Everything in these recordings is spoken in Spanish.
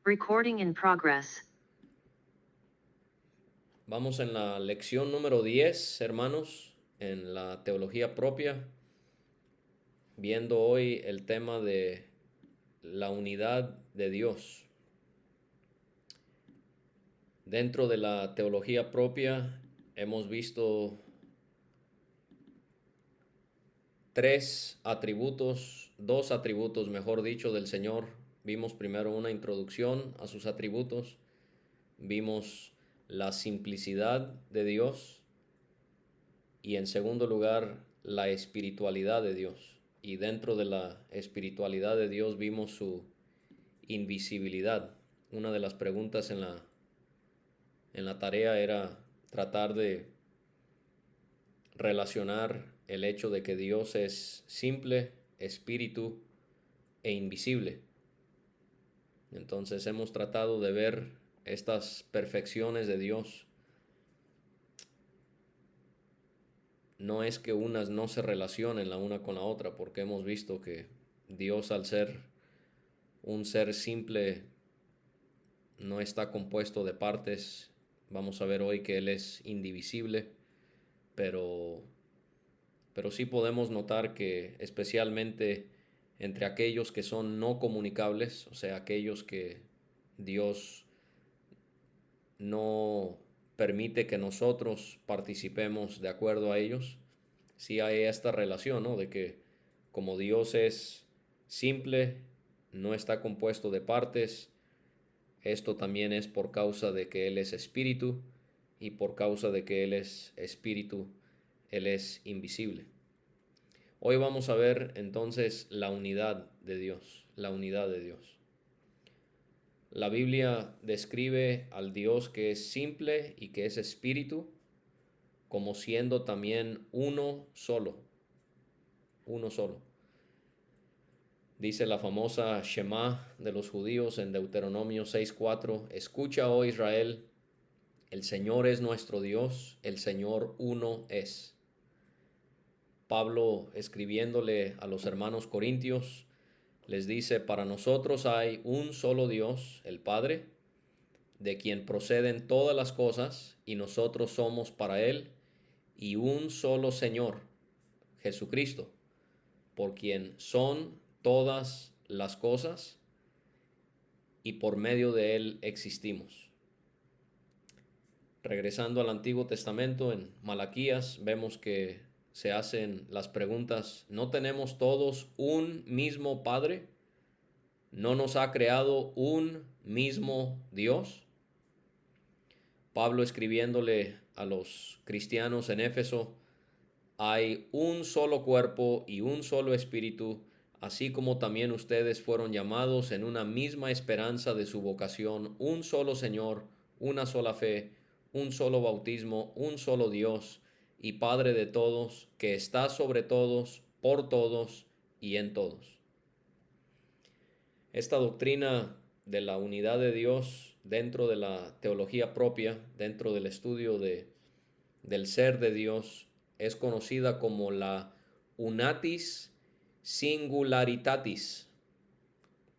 Recording in progress. Vamos en la lección número 10, hermanos, en la teología propia, viendo hoy el tema de la unidad de Dios. Dentro de la teología propia hemos visto dos atributos, mejor dicho, del Señor. Vimos primero una introducción a sus atributos, vimos la simplicidad de Dios y en segundo lugar la espiritualidad de Dios. Y dentro de la espiritualidad de Dios vimos su invisibilidad. Una de las preguntas en la tarea era tratar de relacionar el hecho de que Dios es simple, espíritu e invisible. Entonces hemos tratado de ver estas perfecciones de Dios. No es que unas no se relacionen la una con la otra, porque hemos visto que Dios, al ser un ser simple, no está compuesto de partes. Vamos a ver hoy que Él es indivisible, pero sí podemos notar que especialmente entre aquellos que son no comunicables, o sea, aquellos que Dios no permite que nosotros participemos de acuerdo a ellos, sí hay esta relación, ¿no? De que como Dios es simple, no está compuesto de partes, esto también es por causa de que Él es espíritu, y por causa de que Él es espíritu, Él es invisible. Hoy vamos a ver entonces la unidad de Dios, la unidad de Dios. La Biblia describe al Dios que es simple y que es espíritu como siendo también uno solo, uno solo. Dice la famosa Shema de los judíos en Deuteronomio 6:4, escucha, oh Israel, el Señor es nuestro Dios, el Señor uno es. Pablo, escribiéndole a los hermanos corintios, les dice, para nosotros hay un solo Dios, el Padre, de quien proceden todas las cosas, y nosotros somos para Él, y un solo Señor, Jesucristo, por quien son todas las cosas, y por medio de Él existimos. Regresando al Antiguo Testamento, en Malaquías, vemos que se hacen las preguntas, ¿no tenemos todos un mismo Padre? ¿No nos ha creado un mismo Dios? Pablo, escribiéndole a los cristianos en Éfeso, hay un solo cuerpo y un solo espíritu, así como también ustedes fueron llamados en una misma esperanza de su vocación, un solo Señor, una sola fe, un solo bautismo, un solo Dios y Padre de todos, que está sobre todos, por todos y en todos. Esta doctrina de la unidad de Dios dentro de la teología propia, dentro del estudio del ser de Dios, es conocida como la unatis singularitatis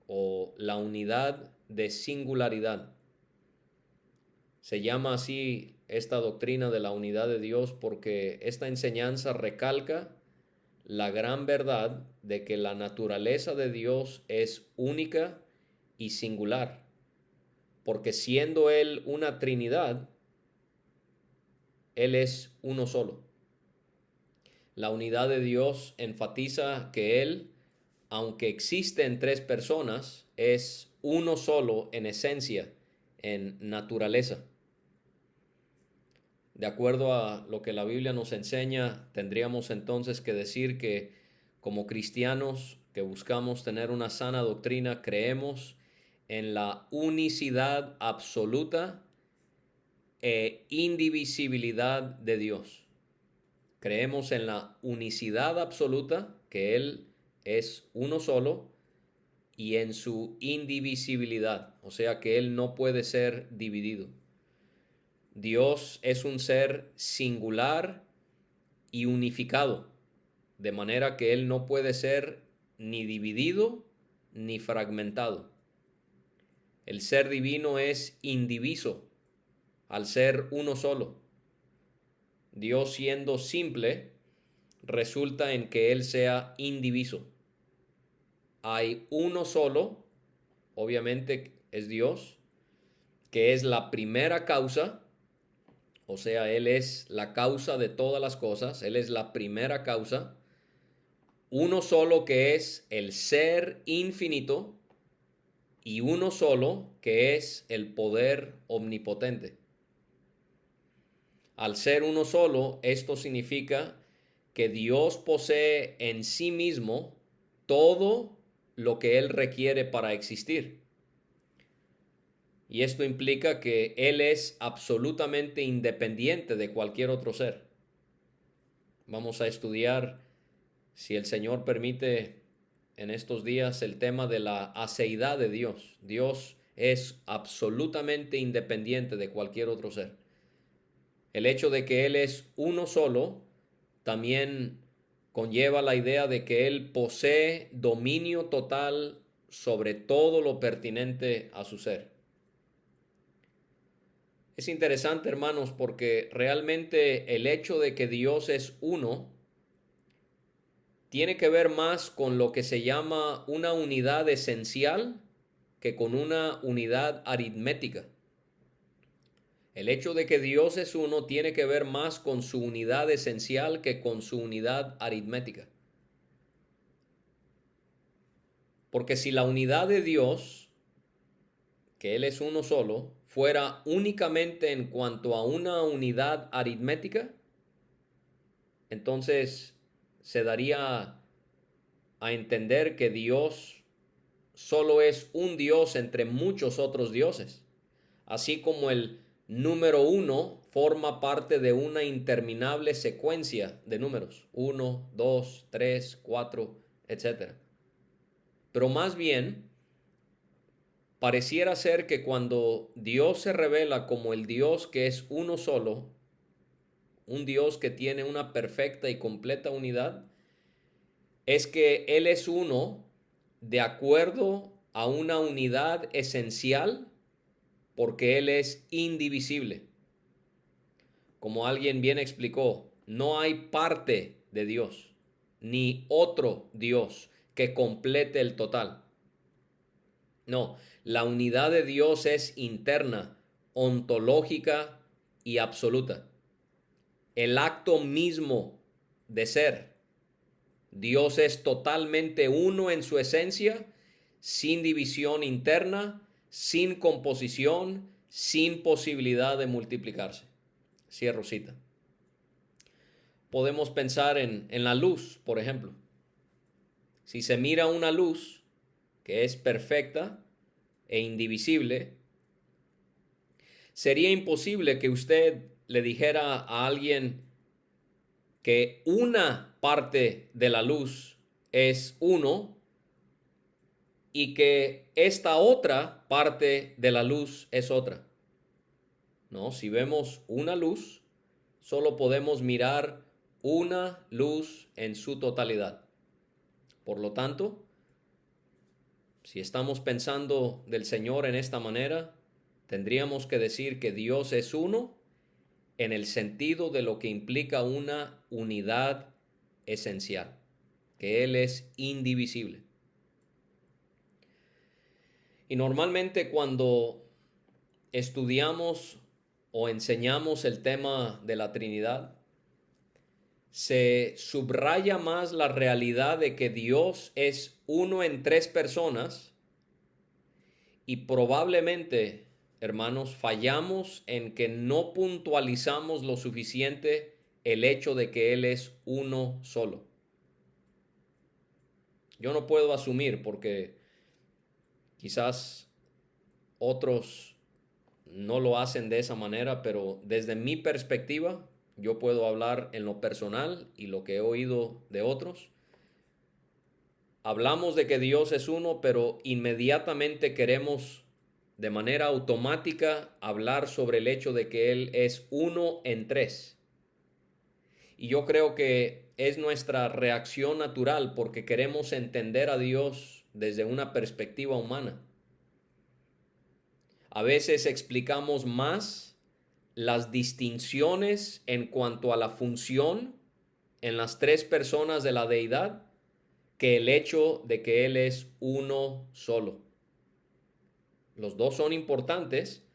o la unidad de singularidad. Se llama así esta doctrina de la unidad de Dios porque esta enseñanza recalca la gran verdad de que la naturaleza de Dios es única y singular, porque siendo Él una Trinidad, Él es uno solo. La unidad de Dios enfatiza que Él, aunque existe en tres personas, es uno solo en esencia, en naturaleza. De acuerdo a lo que la Biblia nos enseña, tendríamos entonces que decir que como cristianos que buscamos tener una sana doctrina, creemos en la unicidad absoluta e indivisibilidad de Dios. Creemos en la unicidad absoluta, que Él es uno solo, y en su indivisibilidad, o sea que Él no puede ser dividido. Dios es un ser singular y unificado, de manera que Él no puede ser ni dividido ni fragmentado. El ser divino es indiviso al ser uno solo. Dios siendo simple resulta en que Él sea indiviso. Hay uno solo, obviamente es Dios, que es la primera causa, o sea, Él es la causa de todas las cosas, Él es la primera causa. Uno solo que es el ser infinito y uno solo que es el poder omnipotente. Al ser uno solo, esto significa que Dios posee en sí mismo todo lo que Él requiere para existir. Y esto implica que Él es absolutamente independiente de cualquier otro ser. Vamos a estudiar, si el Señor permite, en estos días el tema de la aceidad de Dios. Dios es absolutamente independiente de cualquier otro ser. El hecho de que Él es uno solo también conlleva la idea de que Él posee dominio total sobre todo lo pertinente a su ser. Es interesante, hermanos, porque realmente el hecho de que Dios es uno tiene que ver más con lo que se llama una unidad esencial que con una unidad aritmética. El hecho de que Dios es uno tiene que ver más con su unidad esencial que con su unidad aritmética. Porque si la unidad de Dios, que Él es uno solo, fuera únicamente en cuanto a una unidad aritmética, entonces se daría a entender que Dios solo es un Dios entre muchos otros dioses, así como el número uno forma parte de una interminable secuencia de números, 1, 2, 3, 4, etc. Pero más bien, pareciera ser que cuando Dios se revela como el Dios que es uno solo, un Dios que tiene una perfecta y completa unidad, es que Él es uno de acuerdo a una unidad esencial porque Él es indivisible. Como alguien bien explicó, no hay parte de Dios, ni otro Dios que complete el total. No, la unidad de Dios es interna, ontológica y absoluta. El acto mismo de ser. Dios es totalmente uno en su esencia, sin división interna, sin composición, sin posibilidad de multiplicarse. Cierro cita. Podemos pensar en la luz, por ejemplo. Si se mira una luz que es perfecta e indivisible, sería imposible que usted le dijera a alguien que una parte de la luz es uno y que esta otra parte de la luz es otra. No, si vemos una luz, solo podemos mirar una luz en su totalidad. Por lo tanto, si estamos pensando del Señor en esta manera, tendríamos que decir que Dios es uno en el sentido de lo que implica una unidad esencial, que Él es indivisible. Y normalmente cuando estudiamos o enseñamos el tema de la Trinidad, se subraya más la realidad de que Dios es uno en tres personas y probablemente, hermanos, fallamos en que no puntualizamos lo suficiente el hecho de que Él es uno solo. Yo no puedo asumir porque quizás otros no lo hacen de esa manera, pero desde mi perspectiva, yo puedo hablar en lo personal y lo que he oído de otros. Hablamos de que Dios es uno, pero inmediatamente queremos de manera automática hablar sobre el hecho de que Él es uno en tres. Y yo creo que es nuestra reacción natural porque queremos entender a Dios desde una perspectiva humana. a veces explicamos más las distinciones en cuanto a la función en las tres personas de la deidad que el hecho de que Él es uno solo. Los dos son importantes.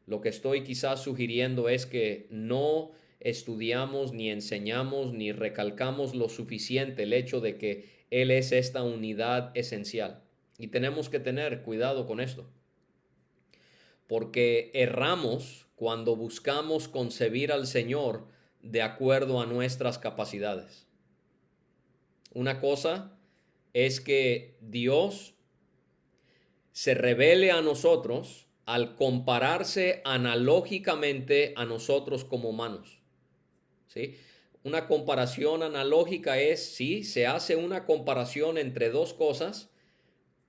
Lo que estoy quizás sugiriendo es que no estudiamos, ni enseñamos, ni recalcamos lo suficiente el hecho de que Él es esta unidad esencial. Y tenemos que tener cuidado con esto, porque erramos cuando buscamos concebir al Señor de acuerdo a nuestras capacidades. Una cosa es que Dios se revele a nosotros al compararse analógicamente a nosotros como humanos. ¿Sí? Una comparación analógica es, sí, se hace una comparación entre dos cosas,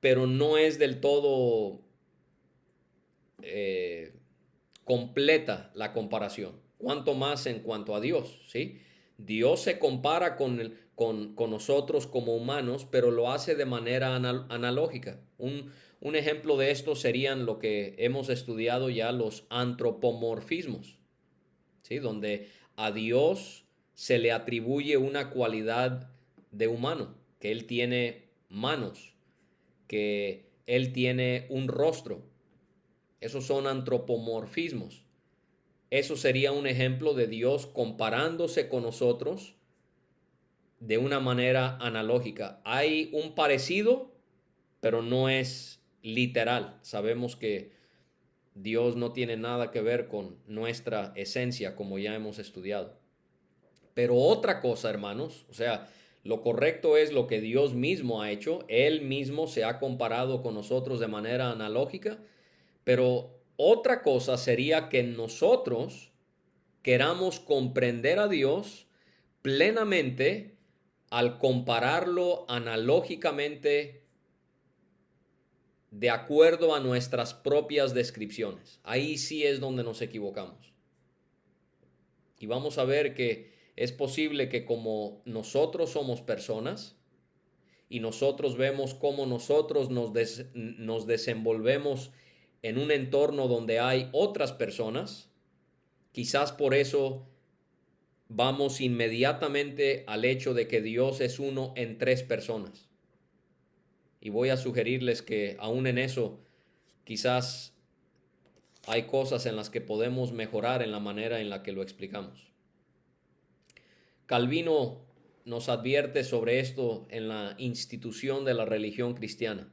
pero no es del todo completa la comparación. Cuanto más en cuanto a Dios, ¿sí? Dios se compara con nosotros como humanos, pero lo hace de manera analógica. Un ejemplo de esto serían lo que hemos estudiado ya, los antropomorfismos, ¿sí? Donde a Dios se le atribuye una cualidad de humano, que Él tiene manos, que Él tiene un rostro. Esos son antropomorfismos. Eso sería un ejemplo de Dios comparándose con nosotros de una manera analógica. Hay un parecido, pero no es literal. Sabemos que Dios no tiene nada que ver con nuestra esencia, como ya hemos estudiado. Pero otra cosa, hermanos, o sea, lo correcto es lo que Dios mismo ha hecho. Él mismo se ha comparado con nosotros de manera analógica, pero otra cosa sería que nosotros queramos comprender a Dios plenamente al compararlo analógicamente de acuerdo a nuestras propias descripciones. Ahí sí es donde nos equivocamos. Y vamos a ver que es posible que como nosotros somos personas y nosotros vemos cómo nosotros nos desenvolvemos en un entorno donde hay otras personas, quizás por eso vamos inmediatamente al hecho de que Dios es uno en tres personas. Y voy a sugerirles que aún en eso quizás hay cosas en las que podemos mejorar en la manera en la que lo explicamos. Calvino nos advierte sobre esto en la institución de la religión cristiana.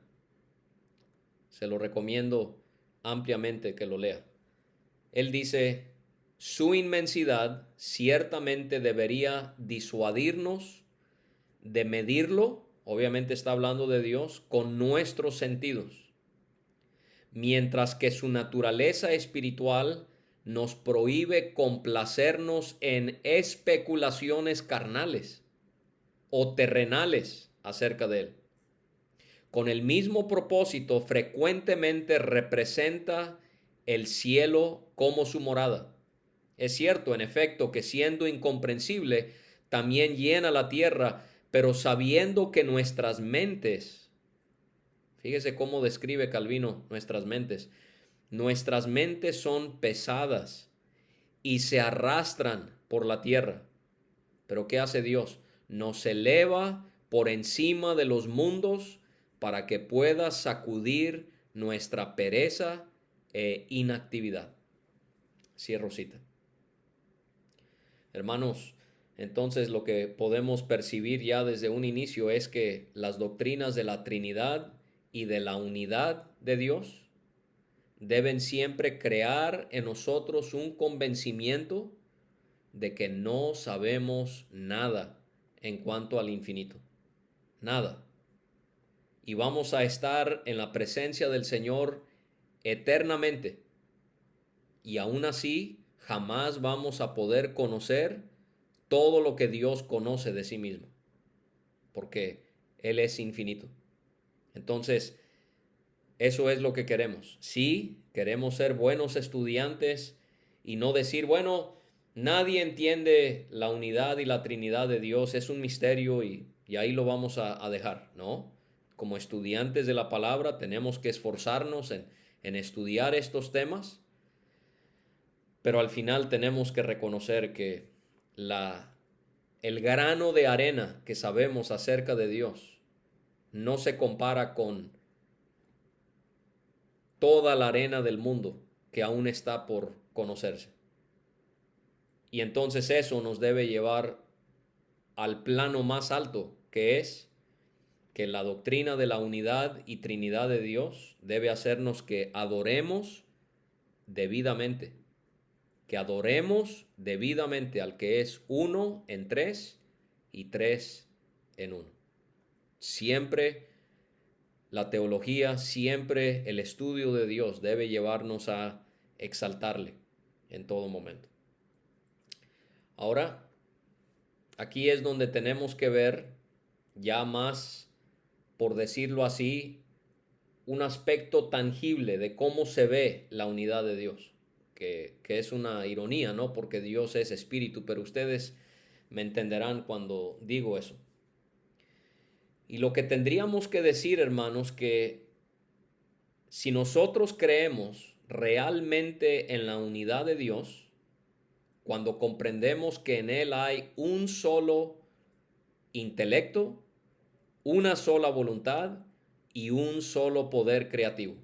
Se lo recomiendo ampliamente que lo lea. Él dice: su inmensidad ciertamente debería disuadirnos de medirlo, obviamente está hablando de Dios, con nuestros sentidos, mientras que su naturaleza espiritual nos prohíbe complacernos en especulaciones carnales o terrenales acerca de Él. Con el mismo propósito, frecuentemente representa el cielo como su morada. Es cierto, en efecto, que siendo incomprensible, también llena la tierra, pero sabiendo que nuestras mentes, fíjese cómo describe Calvino nuestras mentes son pesadas y se arrastran por la tierra. Pero ¿qué hace Dios? Nos eleva por encima de los mundos para que pueda sacudir nuestra pereza e inactividad. Cierro cita. Hermanos, entonces lo que podemos percibir ya desde un inicio es que las doctrinas de la Trinidad y de la unidad de Dios deben siempre crear en nosotros un convencimiento de que no sabemos nada en cuanto al infinito. Nada. Y vamos a estar en la presencia del Señor eternamente. Y aún así, jamás vamos a poder conocer todo lo que Dios conoce de sí mismo, porque Él es infinito. Entonces, eso es lo que queremos. Sí, queremos ser buenos estudiantes y no decir, bueno, nadie entiende la unidad y la Trinidad de Dios, es un misterio y ahí lo vamos a dejar, ¿no? Como estudiantes de la palabra tenemos que esforzarnos en estudiar estos temas, pero al final tenemos que reconocer que el grano de arena que sabemos acerca de Dios no se compara con toda la arena del mundo que aún está por conocerse. Y entonces eso nos debe llevar al plano más alto, que es que la doctrina de la unidad y Trinidad de Dios debe hacernos que adoremos debidamente, al que es uno en tres y tres en uno. Siempre la teología, siempre el estudio de Dios debe llevarnos a exaltarle en todo momento. Ahora, aquí es donde tenemos que ver ya más, por decirlo así, un aspecto tangible de cómo se ve la unidad de Dios, que es una ironía, ¿no? Porque Dios es espíritu, pero ustedes me entenderán cuando digo eso. Y lo que tendríamos que decir, hermanos, que si nosotros creemos realmente en la unidad de Dios, cuando comprendemos que en Él hay un solo intelecto, una sola voluntad y un solo poder creativo.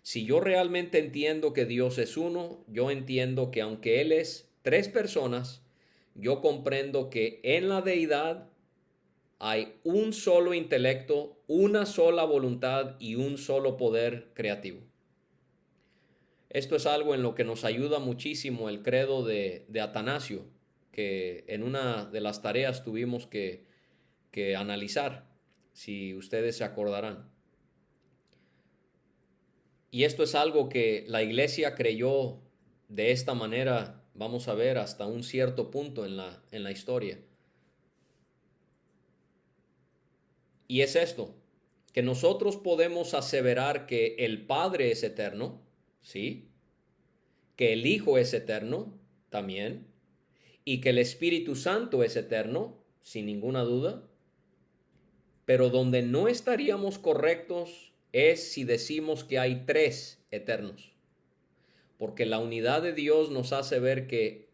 Si yo realmente entiendo que Dios es uno, yo entiendo que aunque Él es tres personas, yo comprendo que en la deidad hay un solo intelecto, una sola voluntad y un solo poder creativo. Esto es algo en lo que nos ayuda muchísimo el credo de Atanasio, que en una de las tareas tuvimos que analizar, si ustedes se acordarán. Y esto es algo que la iglesia creyó de esta manera, vamos a ver, hasta un cierto punto en la historia. Y es esto, que nosotros podemos aseverar que el Padre es eterno, ¿sí? Que el Hijo es eterno, también, y que el Espíritu Santo es eterno, sin ninguna duda. Pero donde no estaríamos correctos es si decimos que hay tres eternos, porque la unidad de Dios nos hace ver que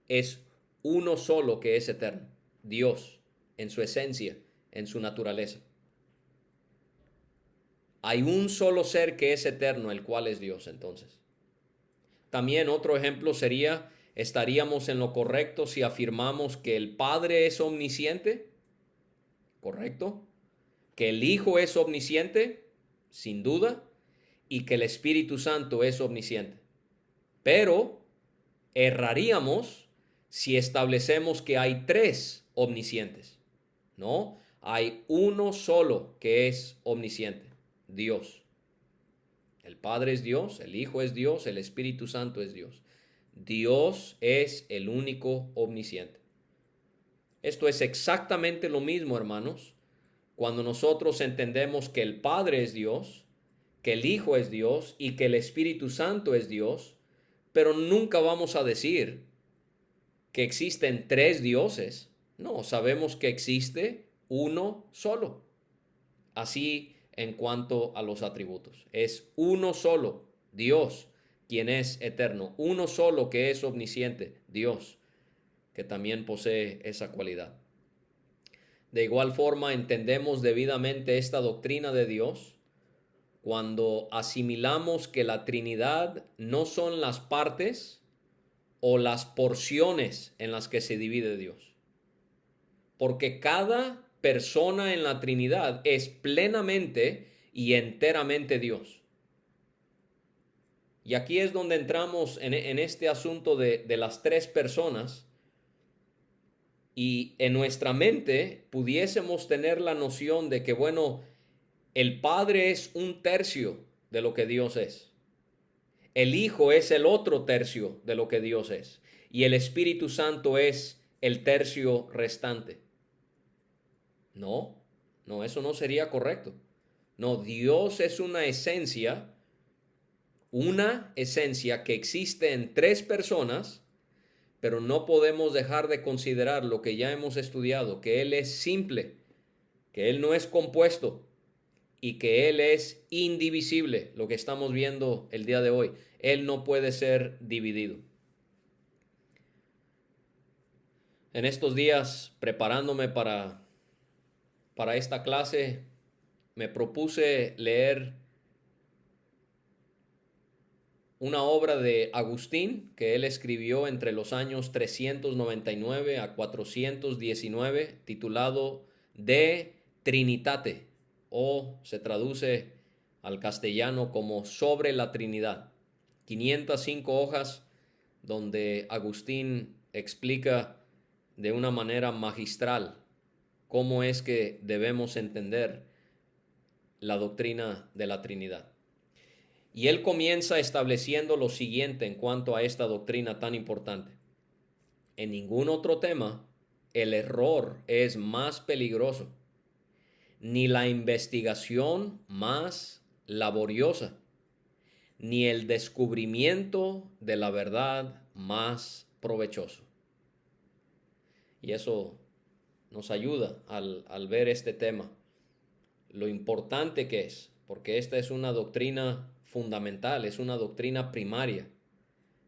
es uno solo que es eterno, Dios, en su esencia, en su naturaleza. Hay un solo ser que es eterno, el cual es Dios, entonces. También otro ejemplo sería, estaríamos en lo correcto si afirmamos que el Padre es omnisciente, ¿correcto? Que el Hijo es omnisciente, sin duda, y que el Espíritu Santo es omnisciente. Pero erraríamos si establecemos que hay tres omniscientes. No, hay uno solo que es omnisciente, Dios. El Padre es Dios, el Hijo es Dios, el Espíritu Santo es Dios. Dios es el único omnisciente. Esto es exactamente lo mismo, hermanos, cuando nosotros entendemos que el Padre es Dios, que el Hijo es Dios y que el Espíritu Santo es Dios, pero nunca vamos a decir que existen tres dioses. No, sabemos que existe uno solo. Así en cuanto a los atributos. Es uno solo, Dios, quien es eterno. Uno solo que es omnisciente, Dios, que también posee esa cualidad. De igual forma, entendemos debidamente esta doctrina de Dios cuando asimilamos que la Trinidad no son las partes o las porciones en las que se divide Dios. Porque cada persona en la Trinidad es plenamente y enteramente Dios. Y aquí es donde entramos en este asunto de las tres personas, y en nuestra mente pudiésemos tener la noción de que, bueno, el Padre es un tercio de lo que Dios es. El Hijo es el otro tercio de lo que Dios es. Y el Espíritu Santo es el tercio restante. No, eso no sería correcto. No, Dios es una esencia que existe en tres personas, pero no podemos dejar de considerar lo que ya hemos estudiado, que Él es simple, que Él no es compuesto, y que Él es indivisible, lo que estamos viendo el día de hoy. Él no puede ser dividido. En estos días, preparándome para esta clase, me propuse leer una obra de Agustín que él escribió entre los años 399 a 419, titulado De Trinitate, o se traduce al castellano como Sobre la Trinidad. 505 hojas donde Agustín explica de una manera magistral cómo es que debemos entender la doctrina de la Trinidad. Y él comienza estableciendo lo siguiente en cuanto a esta doctrina tan importante. En ningún otro tema el error es más peligroso, ni la investigación más laboriosa, ni el descubrimiento de la verdad más provechoso. Y eso nos ayuda al ver este tema, lo importante que es, porque esta es una doctrina fundamental, es una doctrina primaria.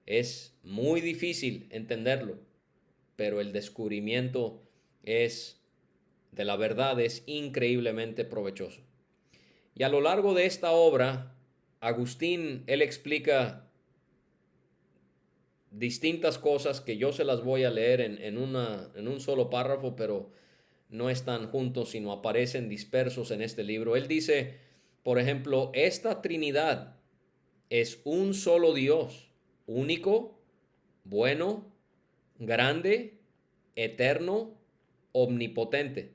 Es muy difícil entenderlo, pero el descubrimiento de la verdad es increíblemente provechoso. Y a lo largo de esta obra, Agustín, él explica distintas cosas que yo se las voy a leer en un solo párrafo, pero no están juntos, sino aparecen dispersos en este libro. Él dice, por ejemplo, esta Trinidad es un solo Dios, único, bueno, grande, eterno, omnipotente.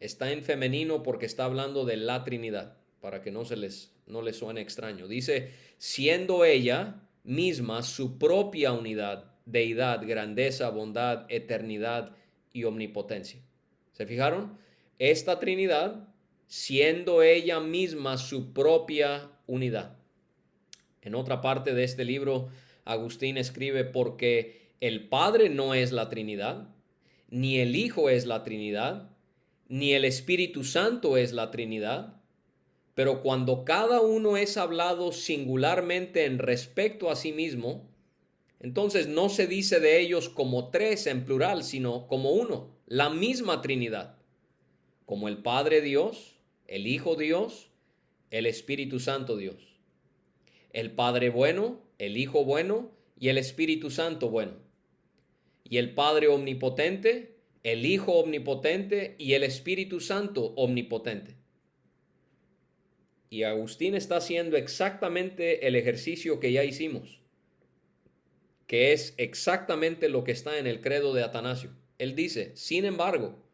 Está en femenino porque está hablando de la Trinidad, para que no les suene extraño. Dice, siendo ella misma su propia unidad, deidad, grandeza, bondad, eternidad y omnipotencia. ¿Se fijaron? Esta Trinidad, siendo ella misma su propia unidad. En otra parte de este libro, Agustín escribe, porque el Padre no es la Trinidad, ni el Hijo es la Trinidad, ni el Espíritu Santo es la Trinidad, pero cuando cada uno es hablado singularmente en respecto a sí mismo, entonces no se dice de ellos como tres en plural, sino como uno, la misma Trinidad, como el Padre Dios, el Hijo Dios, el Espíritu Santo Dios. El Padre bueno, el Hijo bueno y el Espíritu Santo bueno. Y el Padre omnipotente, el Hijo omnipotente y el Espíritu Santo omnipotente. Y Agustín está haciendo exactamente el ejercicio que ya hicimos, que es exactamente lo que está en el credo de Atanasio. Él dice, sin embargo,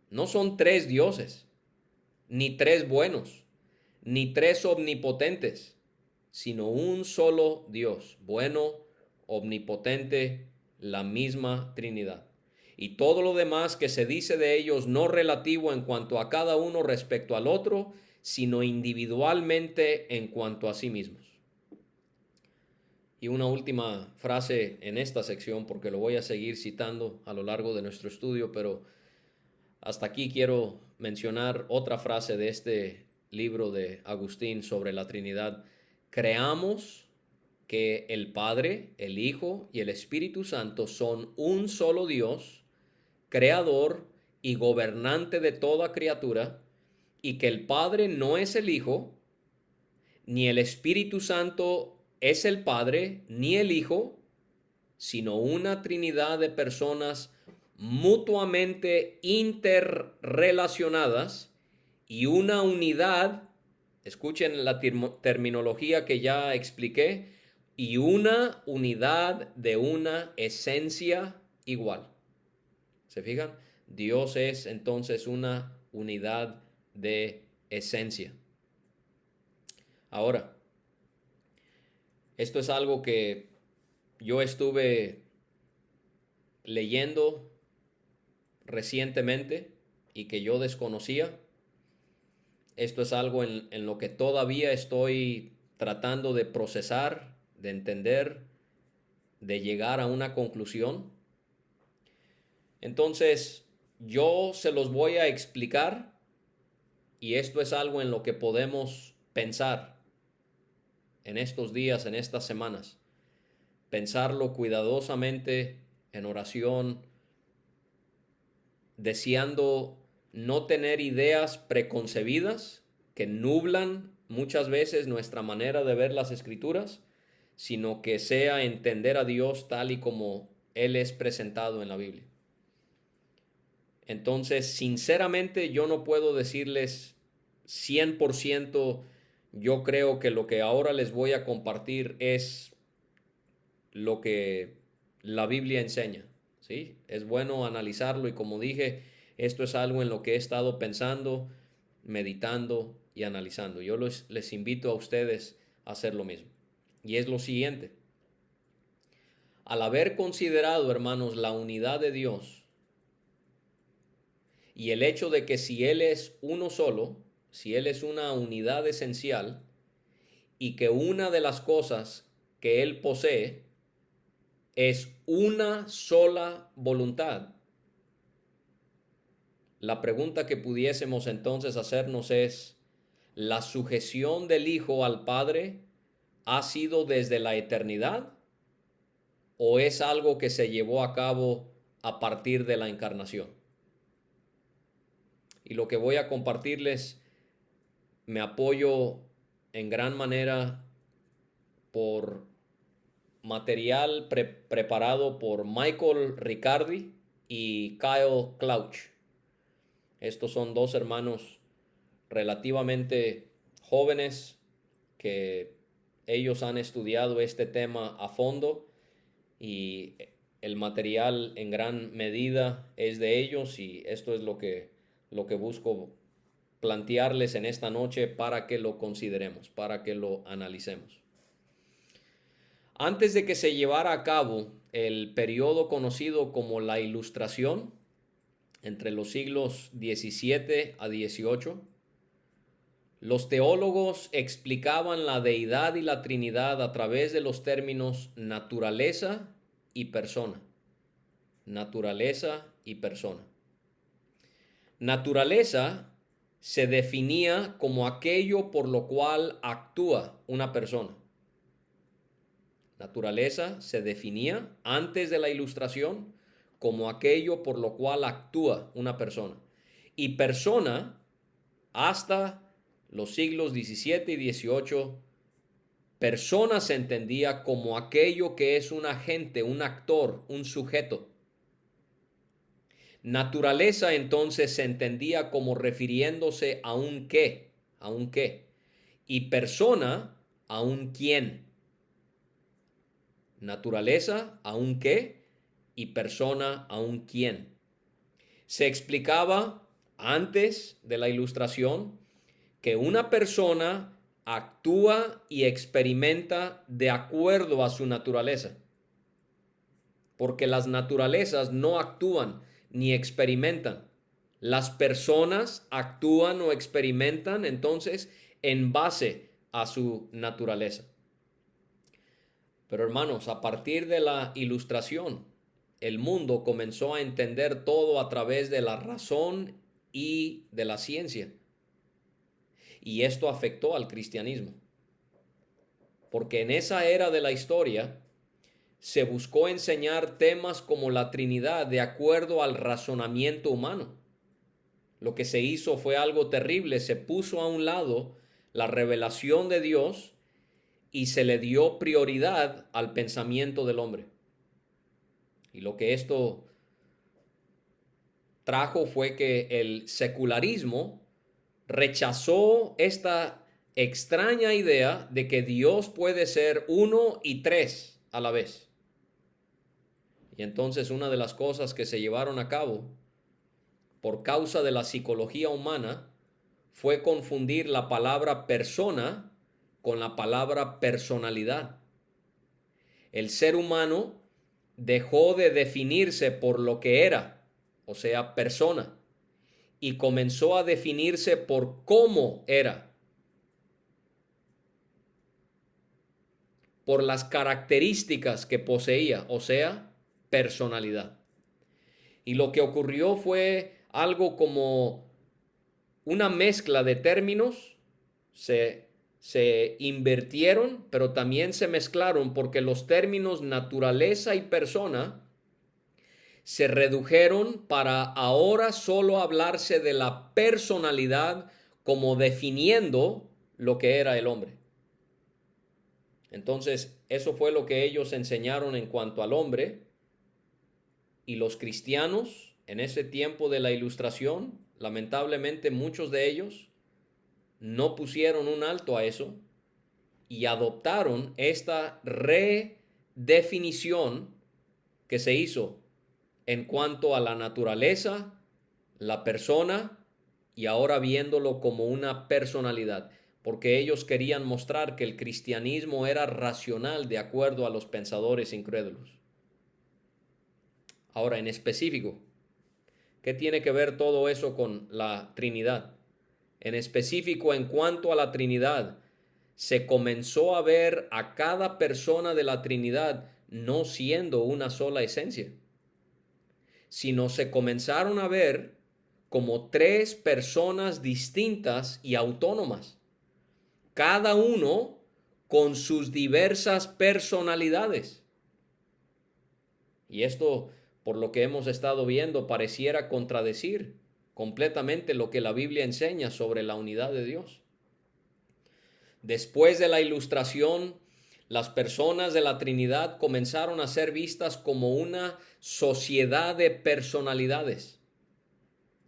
no son tres dioses, ni tres buenos, ni tres omnipotentes, sino un solo Dios, bueno, omnipotente, la misma Trinidad. Y todo lo demás que se dice de ellos no relativo en cuanto a cada uno respecto al otro, sino individualmente en cuanto a sí mismos. Y una última frase en esta sección, porque lo voy a seguir citando a lo largo de nuestro estudio, pero hasta aquí quiero mencionar otra frase de este libro de Agustín sobre la Trinidad. Creamos que el Padre, el Hijo y el Espíritu Santo son un solo Dios, creador y gobernante de toda criatura, y que el Padre no es el Hijo, ni el Espíritu Santo es el Padre, ni el Hijo, sino una Trinidad de personas mutuamente interrelacionadas y una unidad, escuchen la terminología que ya expliqué, y una unidad de una esencia igual. ¿Se fijan? Dios es entonces una unidad de esencia. Ahora, esto es algo que yo estuve leyendo recientemente y que yo desconocía. Esto es algo en lo que todavía estoy tratando de procesar, de entender, de llegar a una conclusión. Entonces, yo se los voy a explicar Y esto es algo en lo que podemos pensar en estos días, en estas semanas. Pensarlo cuidadosamente en oración, deseando no tener ideas preconcebidas que nublan muchas veces nuestra manera de ver las escrituras, sino que sea entender a Dios tal y como Él es presentado en la Biblia. Entonces, sinceramente, yo no puedo decirles 100%, yo creo que lo que ahora les voy a compartir es lo que la Biblia enseña, ¿sí? Es bueno analizarlo y como dije, esto es algo en lo que he estado pensando, meditando y analizando. Yo les invito a ustedes a hacer lo mismo. Y es lo siguiente. Al haber considerado, hermanos, la unidad de Dios y el hecho de que si Él es uno solo, si Él es una unidad esencial y que una de las cosas que Él posee es una sola voluntad, la pregunta que pudiésemos entonces hacernos es, ¿la sujeción del Hijo al Padre ha sido desde la eternidad o es algo que se llevó a cabo a partir de la encarnación? Y lo que voy a compartirles me apoyo en gran manera por material preparado por Michael Riccardi y Kyle Clouch. Estos son dos hermanos relativamente jóvenes que ellos han estudiado este tema a fondo y el material en gran medida es de ellos y esto es lo que busco plantearles en esta noche para que lo consideremos, para que lo analicemos. Antes de que se llevara a cabo el periodo conocido como la Ilustración, entre los siglos XVII a XVIII, los teólogos explicaban la deidad y la Trinidad a través de los términos naturaleza y persona. Naturaleza y persona. Naturaleza se definía como aquello por lo cual actúa una persona. Naturaleza se definía antes de la Ilustración como aquello por lo cual actúa una persona. Y persona, hasta los siglos XVII y XVIII, persona se entendía como aquello que es un agente, un actor, un sujeto. Naturaleza entonces se entendía como refiriéndose a un qué, y persona a un quién. Naturaleza a un qué y persona a un quién. Se explicaba antes de la Ilustración que una persona actúa y experimenta de acuerdo a su naturaleza, porque las naturalezas no actúan ni experimentan. Las personas actúan o experimentan entonces en base a su naturaleza. Pero hermanos, a partir de la Ilustración, el mundo comenzó a entender todo a través de la razón y de la ciencia. Y esto afectó al cristianismo. Porque en esa era de la historia se buscó enseñar temas como la Trinidad de acuerdo al razonamiento humano. Lo que se hizo fue algo terrible. Se puso a un lado la revelación de Dios y se le dio prioridad al pensamiento del hombre. Y lo que esto trajo fue que el secularismo rechazó esta extraña idea de que Dios puede ser uno y tres a la vez. Y entonces una de las cosas que se llevaron a cabo por causa de la psicología humana fue confundir la palabra persona con la palabra personalidad. El ser humano dejó de definirse por lo que era, o sea, persona, y comenzó a definirse por cómo era, por las características que poseía, o sea, personalidad. Y lo que ocurrió fue algo como una mezcla de términos, se invirtieron, pero también se mezclaron porque los términos naturaleza y persona se redujeron para ahora solo hablarse de la personalidad como definiendo lo que era el hombre. Entonces, eso fue lo que ellos enseñaron en cuanto al hombre, y los cristianos en ese tiempo de la Ilustración, lamentablemente muchos de ellos no pusieron un alto a eso y adoptaron esta redefinición que se hizo en cuanto a la naturaleza, la persona, y ahora viéndolo como una personalidad, porque ellos querían mostrar que el cristianismo era racional de acuerdo a los pensadores incrédulos. Ahora, en específico, ¿qué tiene que ver todo eso con la Trinidad? En específico, en cuanto a la Trinidad, se comenzó a ver a cada persona de la Trinidad no siendo una sola esencia, sino se comenzaron a ver como tres personas distintas y autónomas, cada uno con sus diversas personalidades. Y esto, por lo que hemos estado viendo, pareciera contradecir completamente lo que la Biblia enseña sobre la unidad de Dios. Después de la Ilustración, las personas de la Trinidad comenzaron a ser vistas como una sociedad de personalidades.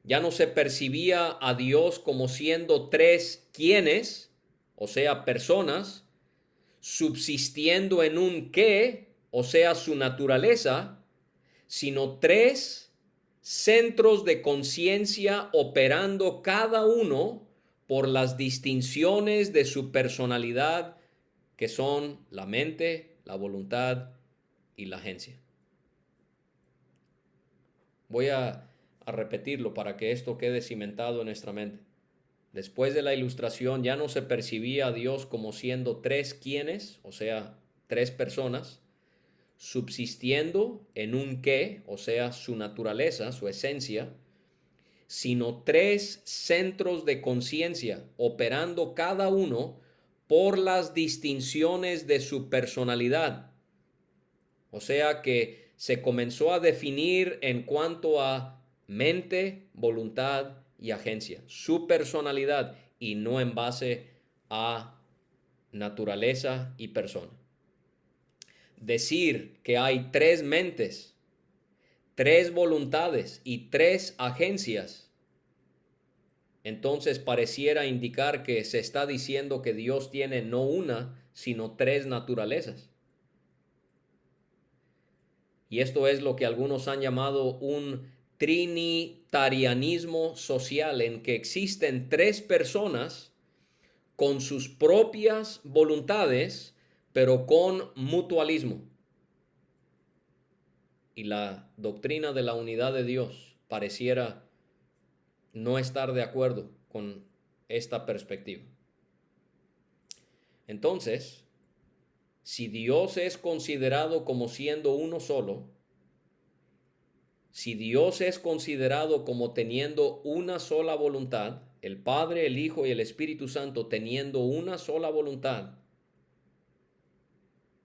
Ya no se percibía a Dios como siendo tres quienes, o sea, personas, subsistiendo en un qué, o sea, su naturaleza, sino tres centros de conciencia operando cada uno por las distinciones de su personalidad, que son la mente, la voluntad y la agencia. Voy a repetirlo para que esto quede cimentado en nuestra mente. Después de la Ilustración ya no se percibía a Dios como siendo tres quienes, o sea, tres personas, subsistiendo en un qué, o sea, su naturaleza, su esencia, sino tres centros de conciencia operando cada uno por las distinciones de su personalidad. O sea que se comenzó a definir en cuanto a mente, voluntad y agencia, su personalidad, y no en base a naturaleza y persona. Decir que hay tres mentes, tres voluntades y tres agencias, entonces pareciera indicar que se está diciendo que Dios tiene no una, sino tres naturalezas. Y esto es lo que algunos han llamado un trinitarianismo social, en que existen tres personas con sus propias voluntades, pero con mutualismo. Y la doctrina de la unidad de Dios pareciera no estar de acuerdo con esta perspectiva. Entonces, si Dios es considerado como siendo uno solo, si Dios es considerado como teniendo una sola voluntad, el Padre, el Hijo y el Espíritu Santo teniendo una sola voluntad,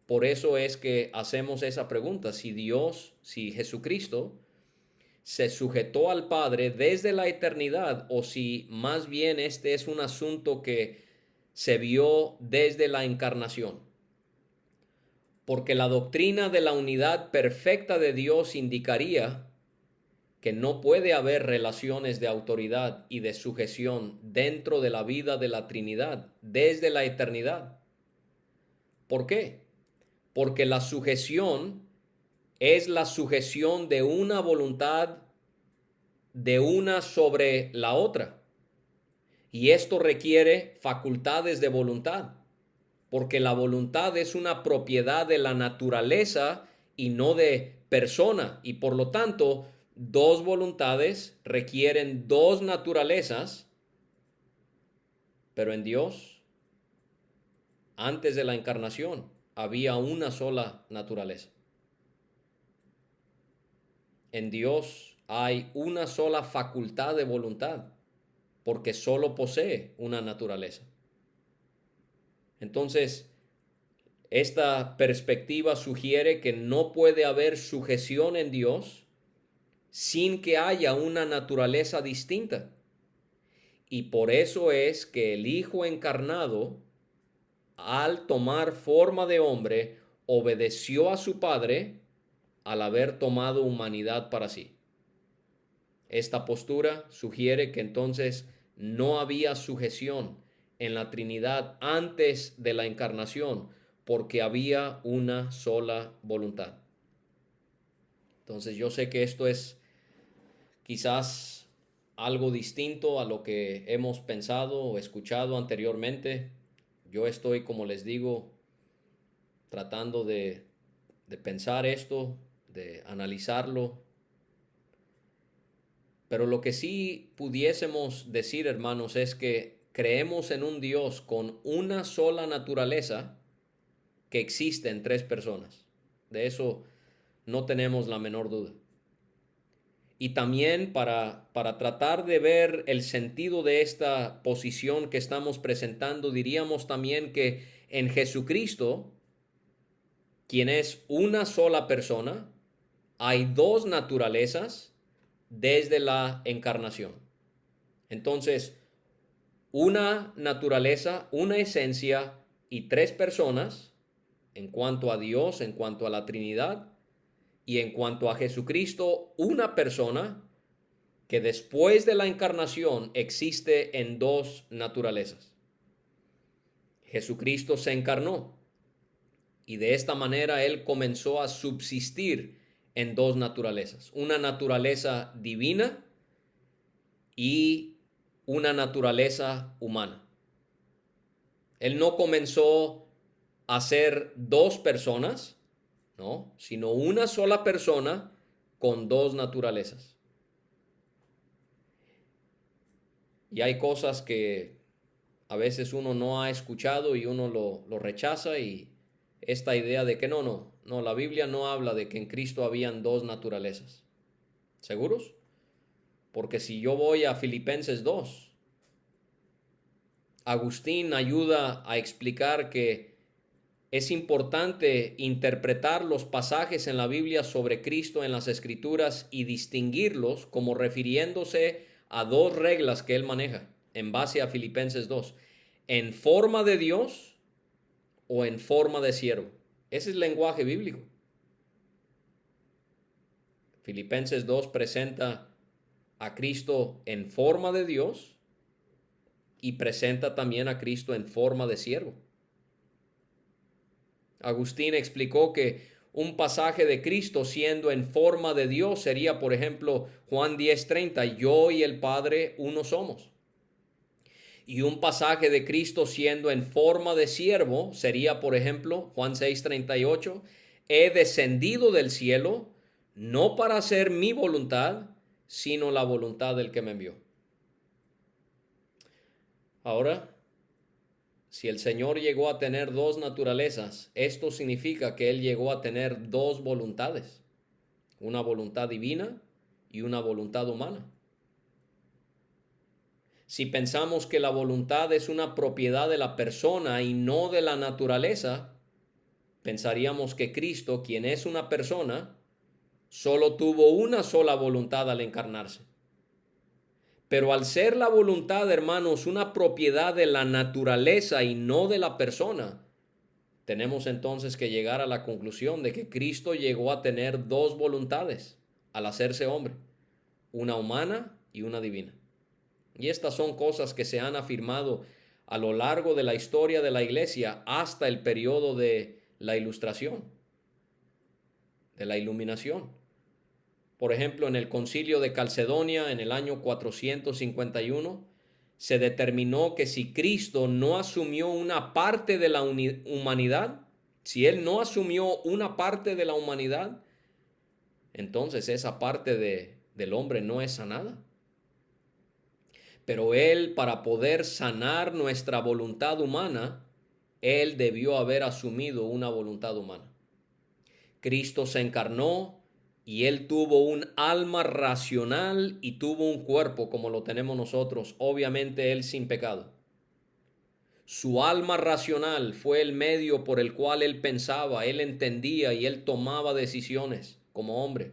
por eso es que hacemos esa pregunta: si Dios, si Jesucristo se sujetó al Padre desde la eternidad, o si más bien este es un asunto que se vio desde la encarnación. Porque la doctrina de la unidad perfecta de Dios indicaría que no puede haber relaciones de autoridad y de sujeción dentro de la vida de la Trinidad desde la eternidad. ¿Por qué? Porque la sujeción es la sujeción de una voluntad de una sobre la otra. Y esto requiere facultades de voluntad, porque la voluntad es una propiedad de la naturaleza y no de persona, y por lo tanto, dos voluntades requieren dos naturalezas, pero en Dios, antes de la encarnación, había una sola naturaleza. En Dios hay una sola facultad de voluntad. porque solo posee una naturaleza. Entonces, esta perspectiva sugiere que no puede haber sujeción en Dios sin que haya una naturaleza distinta. Y por eso es que el Hijo encarnado, al tomar forma de hombre, obedeció a su Padre al haber tomado humanidad para sí. Esta postura sugiere que entonces no había sujeción en la Trinidad antes de la encarnación, porque había una sola voluntad. Entonces yo sé que esto es quizás algo distinto a lo que hemos pensado o escuchado anteriormente. Yo estoy, como les digo, tratando de pensar esto, de analizarlo. Pero lo que sí pudiésemos decir, hermanos, es que creemos en un Dios con una sola naturaleza que existe en tres personas. De eso no tenemos la menor duda. Y también para tratar de ver el sentido de esta posición que estamos presentando, diríamos también que en Jesucristo, quien es una sola persona, hay dos naturalezas desde la encarnación. Entonces, una naturaleza, una esencia y tres personas en cuanto a Dios, en cuanto a la Trinidad, y en cuanto a Jesucristo, una persona que después de la encarnación existe en dos naturalezas. Jesucristo se encarnó y de esta manera Él comenzó a subsistir en dos naturalezas, una naturaleza divina y una naturaleza humana. Él no comenzó a ser dos personas, ¿no? Sino una sola persona con dos naturalezas. Y hay cosas que a veces uno no ha escuchado y uno lo rechaza, y esta idea de que no, la Biblia no habla de que en Cristo habían dos naturalezas. ¿Seguros? Porque si yo voy a Filipenses 2, Agustín ayuda a explicar que es importante interpretar los pasajes en la Biblia sobre Cristo en las Escrituras y distinguirlos como refiriéndose a dos reglas que él maneja en base a Filipenses 2. En forma de Dios o en forma de siervo. Ese es el lenguaje bíblico. Filipenses 2 presenta a Cristo en forma de Dios y presenta también a Cristo en forma de siervo. Agustín explicó que un pasaje de Cristo siendo en forma de Dios sería, por ejemplo, Juan 10:30, yo y el Padre uno somos. Y un pasaje de Cristo siendo en forma de siervo sería, por ejemplo, Juan 6:38, he descendido del cielo no para hacer mi voluntad, sino la voluntad del que me envió. Ahora, si el Señor llegó a tener dos naturalezas, esto significa que Él llegó a tener dos voluntades, una voluntad divina y una voluntad humana. Si pensamos que la voluntad es una propiedad de la persona y no de la naturaleza, pensaríamos que Cristo, quien es una persona, solo tuvo una sola voluntad al encarnarse. Pero al ser la voluntad, hermanos, una propiedad de la naturaleza y no de la persona, tenemos entonces que llegar a la conclusión de que Cristo llegó a tener dos voluntades al hacerse hombre, una humana y una divina. Y estas son cosas que se han afirmado a lo largo de la historia de la Iglesia hasta el periodo de la Ilustración, de la Iluminación. Por ejemplo, en el Concilio de Calcedonia, en el año 451, se determinó que si Cristo no asumió una parte de la humanidad, si Él no asumió una parte de la humanidad, entonces esa parte del hombre no es sanada. Pero Él, para poder sanar nuestra voluntad humana, Él debió haber asumido una voluntad humana. Cristo se encarnó, Y él tuvo un alma racional y tuvo un cuerpo como lo tenemos nosotros, obviamente él sin pecado. Su alma racional fue el medio por el cual él pensaba, él entendía y él tomaba decisiones como hombre.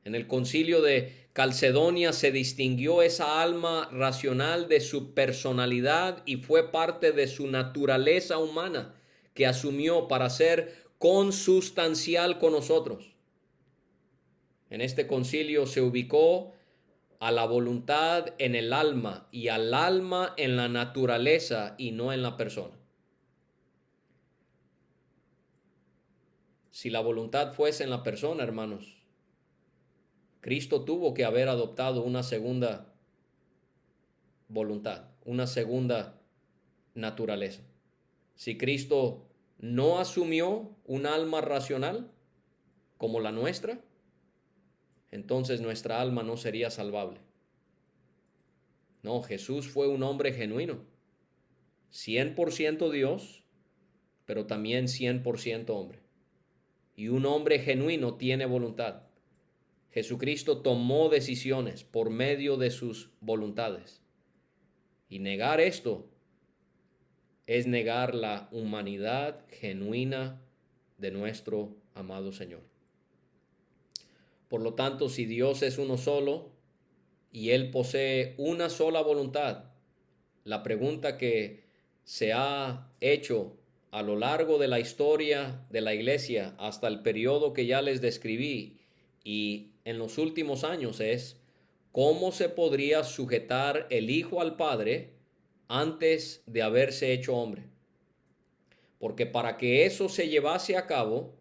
En el concilio de Calcedonia se distinguió esa alma racional de su personalidad y fue parte de su naturaleza humana que asumió para ser consustancial con nosotros. En este concilio se ubicó a la voluntad en el alma y al alma en la naturaleza y no en la persona. Si la voluntad fuese en la persona, hermanos, Cristo tuvo que haber adoptado una segunda voluntad, una segunda naturaleza. Si Cristo no asumió un alma racional como la nuestra, entonces nuestra alma no sería salvable. No, Jesús fue un hombre genuino, 100% Dios, pero también 100% hombre. Y un hombre genuino tiene voluntad. Jesucristo tomó decisiones por medio de sus voluntades. Y negar esto es negar la humanidad genuina de nuestro amado Señor. Por lo tanto, si Dios es uno solo y Él posee una sola voluntad, la pregunta que se ha hecho a lo largo de la historia de la iglesia hasta el periodo que ya les describí y en los últimos años es: ¿cómo se podría sujetar el Hijo al Padre antes de haberse hecho hombre? Porque para que eso se llevase a cabo,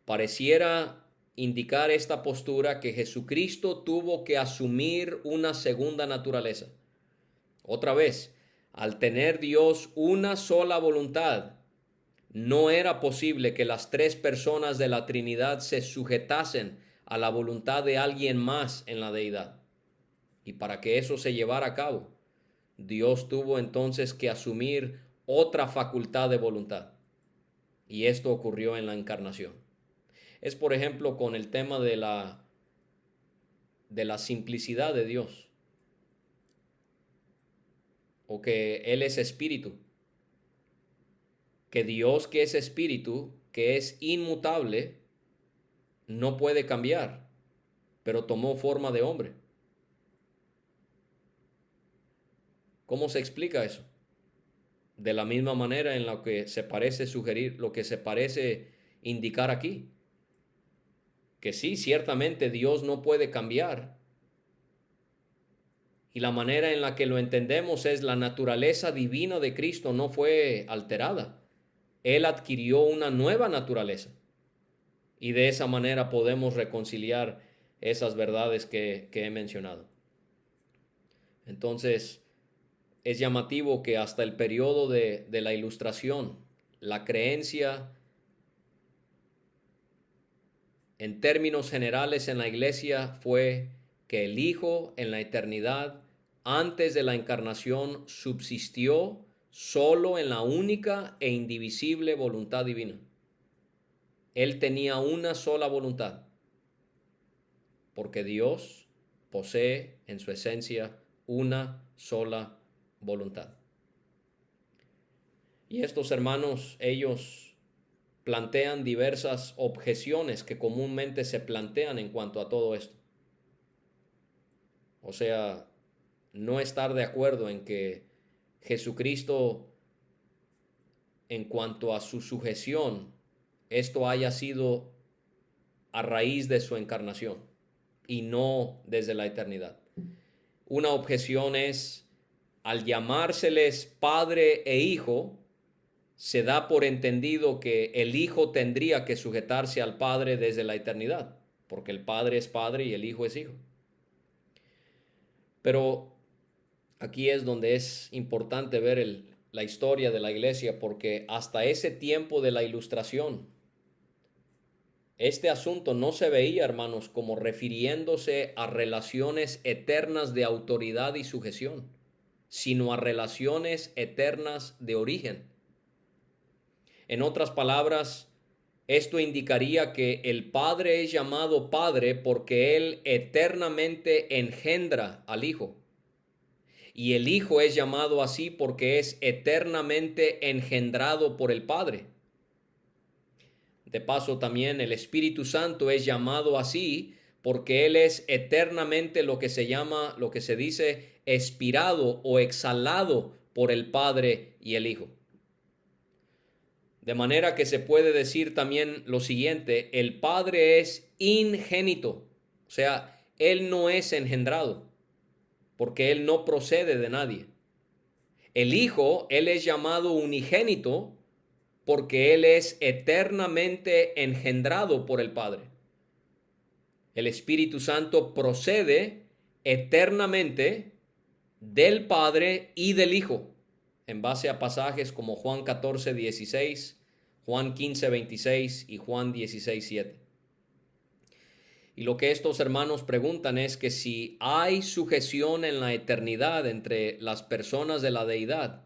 pareciera indicar esta postura que Jesucristo tuvo que asumir una segunda naturaleza. Otra vez, al tener Dios una sola voluntad, no era posible que las tres personas de la Trinidad se sujetasen a la voluntad de alguien más en la deidad. Y para que eso se llevara a cabo, Dios tuvo entonces que asumir otra facultad de voluntad. Y esto ocurrió en la encarnación. Es, por ejemplo, con el tema de la simplicidad de Dios, o que Él es espíritu, que Dios, que es espíritu, que es inmutable, no puede cambiar, pero tomó forma de hombre. ¿Cómo se explica eso? De la misma manera en la que se parece sugerir, lo que se parece indicar aquí, que sí, ciertamente Dios no puede cambiar. Y la manera en la que lo entendemos es: la naturaleza divina de Cristo no fue alterada. Él adquirió una nueva naturaleza. Y de esa manera podemos reconciliar esas verdades que he mencionado. Entonces, es llamativo que hasta el periodo de la Ilustración, la creencia en términos generales en la iglesia fue que el Hijo en la eternidad, antes de la encarnación, subsistió solo en la única e indivisible voluntad divina. Él tenía una sola voluntad, porque Dios posee en su esencia una sola voluntad. Y estos hermanos, ellos plantean diversas objeciones que comúnmente se plantean en cuanto a todo esto. O sea, no estar de acuerdo en que Jesucristo, en cuanto a su sujeción, esto haya sido a raíz de su encarnación y no desde la eternidad. Una objeción es: al llamárseles Padre e Hijo, se da por entendido que el Hijo tendría que sujetarse al Padre desde la eternidad, porque el Padre es Padre y el Hijo es Hijo. Pero aquí es donde es importante ver la historia de la iglesia, porque hasta ese tiempo de la Ilustración, este asunto no se veía, hermanos, como refiriéndose a relaciones eternas de autoridad y sujeción, sino a relaciones eternas de origen. En otras palabras, esto indicaría que el Padre es llamado Padre porque Él eternamente engendra al Hijo. Y el Hijo es llamado así porque es eternamente engendrado por el Padre. De paso, también el Espíritu Santo es llamado así porque Él es eternamente lo que se dice, expirado o exhalado por el Padre y el Hijo. De manera que se puede decir también lo siguiente: el Padre es ingénito, o sea, Él no es engendrado, porque Él no procede de nadie. El Hijo, Él es llamado unigénito, porque Él es eternamente engendrado por el Padre. El Espíritu Santo procede eternamente del Padre y del Hijo, en base a pasajes como Juan 14:16, Juan 15:26 y Juan 16:7. Y lo que estos hermanos preguntan es que si hay sujeción en la eternidad entre las personas de la deidad,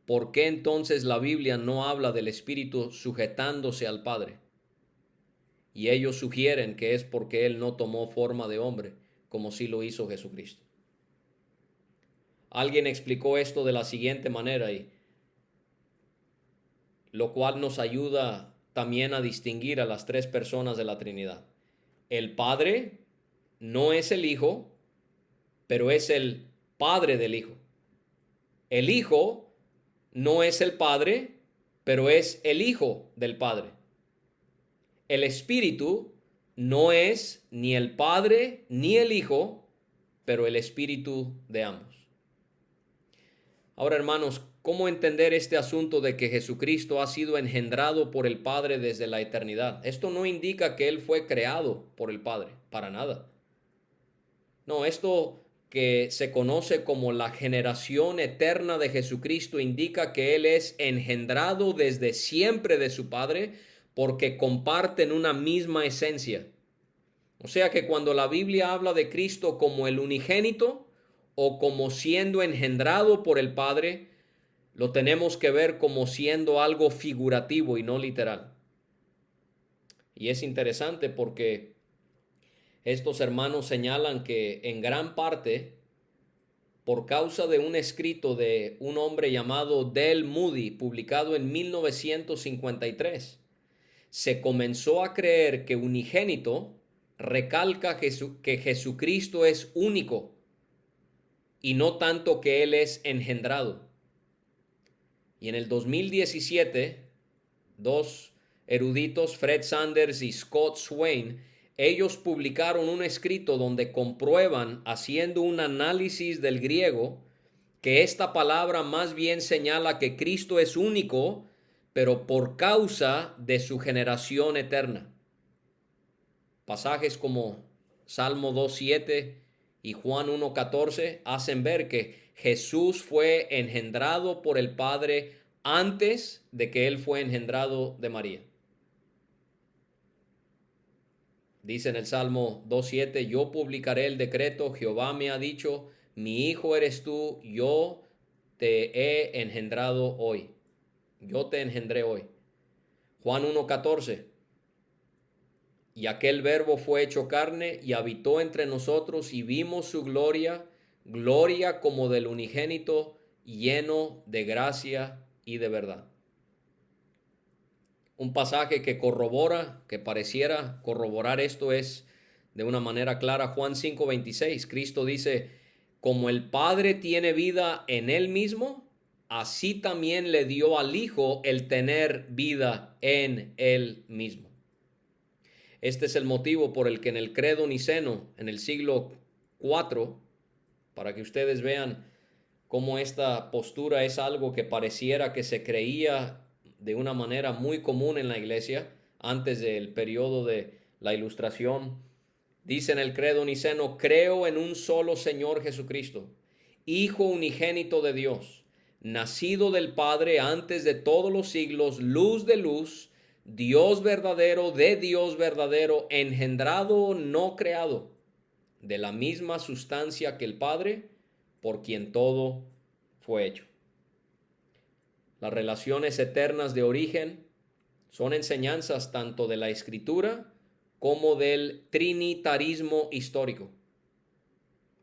¿por qué entonces la Biblia no habla del Espíritu sujetándose al Padre? Y ellos sugieren que es porque Él no tomó forma de hombre, como sí lo hizo Jesucristo. Alguien explicó esto de la siguiente manera, y lo cual nos ayuda también a distinguir a las tres personas de la Trinidad. El Padre no es el Hijo, pero es el Padre del Hijo. El Hijo no es el Padre, pero es el Hijo del Padre. El Espíritu no es ni el Padre ni el Hijo, pero el Espíritu de ambos. Ahora, hermanos, ¿cómo entender este asunto de que Jesucristo ha sido engendrado por el Padre desde la eternidad? Esto no indica que Él fue creado por el Padre, para nada. No, esto que se conoce como la generación eterna de Jesucristo indica que Él es engendrado desde siempre de su Padre porque comparten una misma esencia. O sea que cuando la Biblia habla de Cristo como el unigénito o como siendo engendrado por el Padre, lo tenemos que ver como siendo algo figurativo y no literal. Y es interesante porque estos hermanos señalan que en gran parte, por causa de un escrito de un hombre llamado D.L. Moody, publicado en 1953, se comenzó a creer que unigénito recalca que Jesucristo es único y no tanto que Él es engendrado. Y en el 2017, dos eruditos, Fred Sanders y Scott Swain, ellos publicaron un escrito donde comprueban, haciendo un análisis del griego, que esta palabra más bien señala que Cristo es único, pero por causa de su generación eterna. Pasajes como Salmo 2:7 y Juan 1:14 hacen ver que Jesús fue engendrado por el Padre antes de que Él fue engendrado de María. Dice en el Salmo 2:7, yo publicaré el decreto, Jehová me ha dicho, mi hijo eres tú, yo te he engendrado hoy. Yo te engendré hoy. Juan 1:14, y aquel verbo fue hecho carne y habitó entre nosotros y vimos su gloria, gloria como del unigénito, lleno de gracia y de verdad. Un pasaje que corrobora, que pareciera corroborar esto es de una manera clara Juan 5:26. Cristo dice, como el Padre tiene vida en Él mismo, así también le dio al Hijo el tener vida en Él mismo. Este es el motivo por el que en el credo niceno, en el siglo IV, para que ustedes vean cómo esta postura es algo que pareciera que se creía de una manera muy común en la iglesia antes del periodo de la Ilustración. Dice en el credo niceno, creo en un solo Señor Jesucristo, Hijo unigénito de Dios, nacido del Padre antes de todos los siglos, luz de luz, Dios verdadero de Dios verdadero, engendrado, no creado, de la misma sustancia que el Padre, por quien todo fue hecho. Las relaciones eternas de origen Son enseñanzas tanto de la Escritura como del trinitarismo histórico.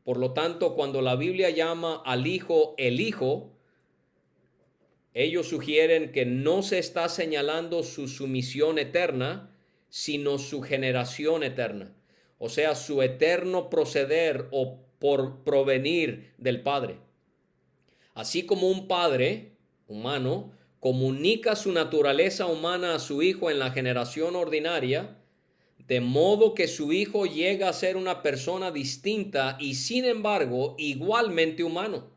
Por lo tanto, cuando la Biblia llama al Hijo el Hijo, ellos sugieren que no se está señalando su sumisión eterna, sino su generación eterna. O sea, su eterno proceder o por provenir del Padre. Así como un padre humano comunica su naturaleza humana a su hijo en la generación ordinaria, de modo que su hijo llega a ser una persona distinta y sin embargo igualmente humano.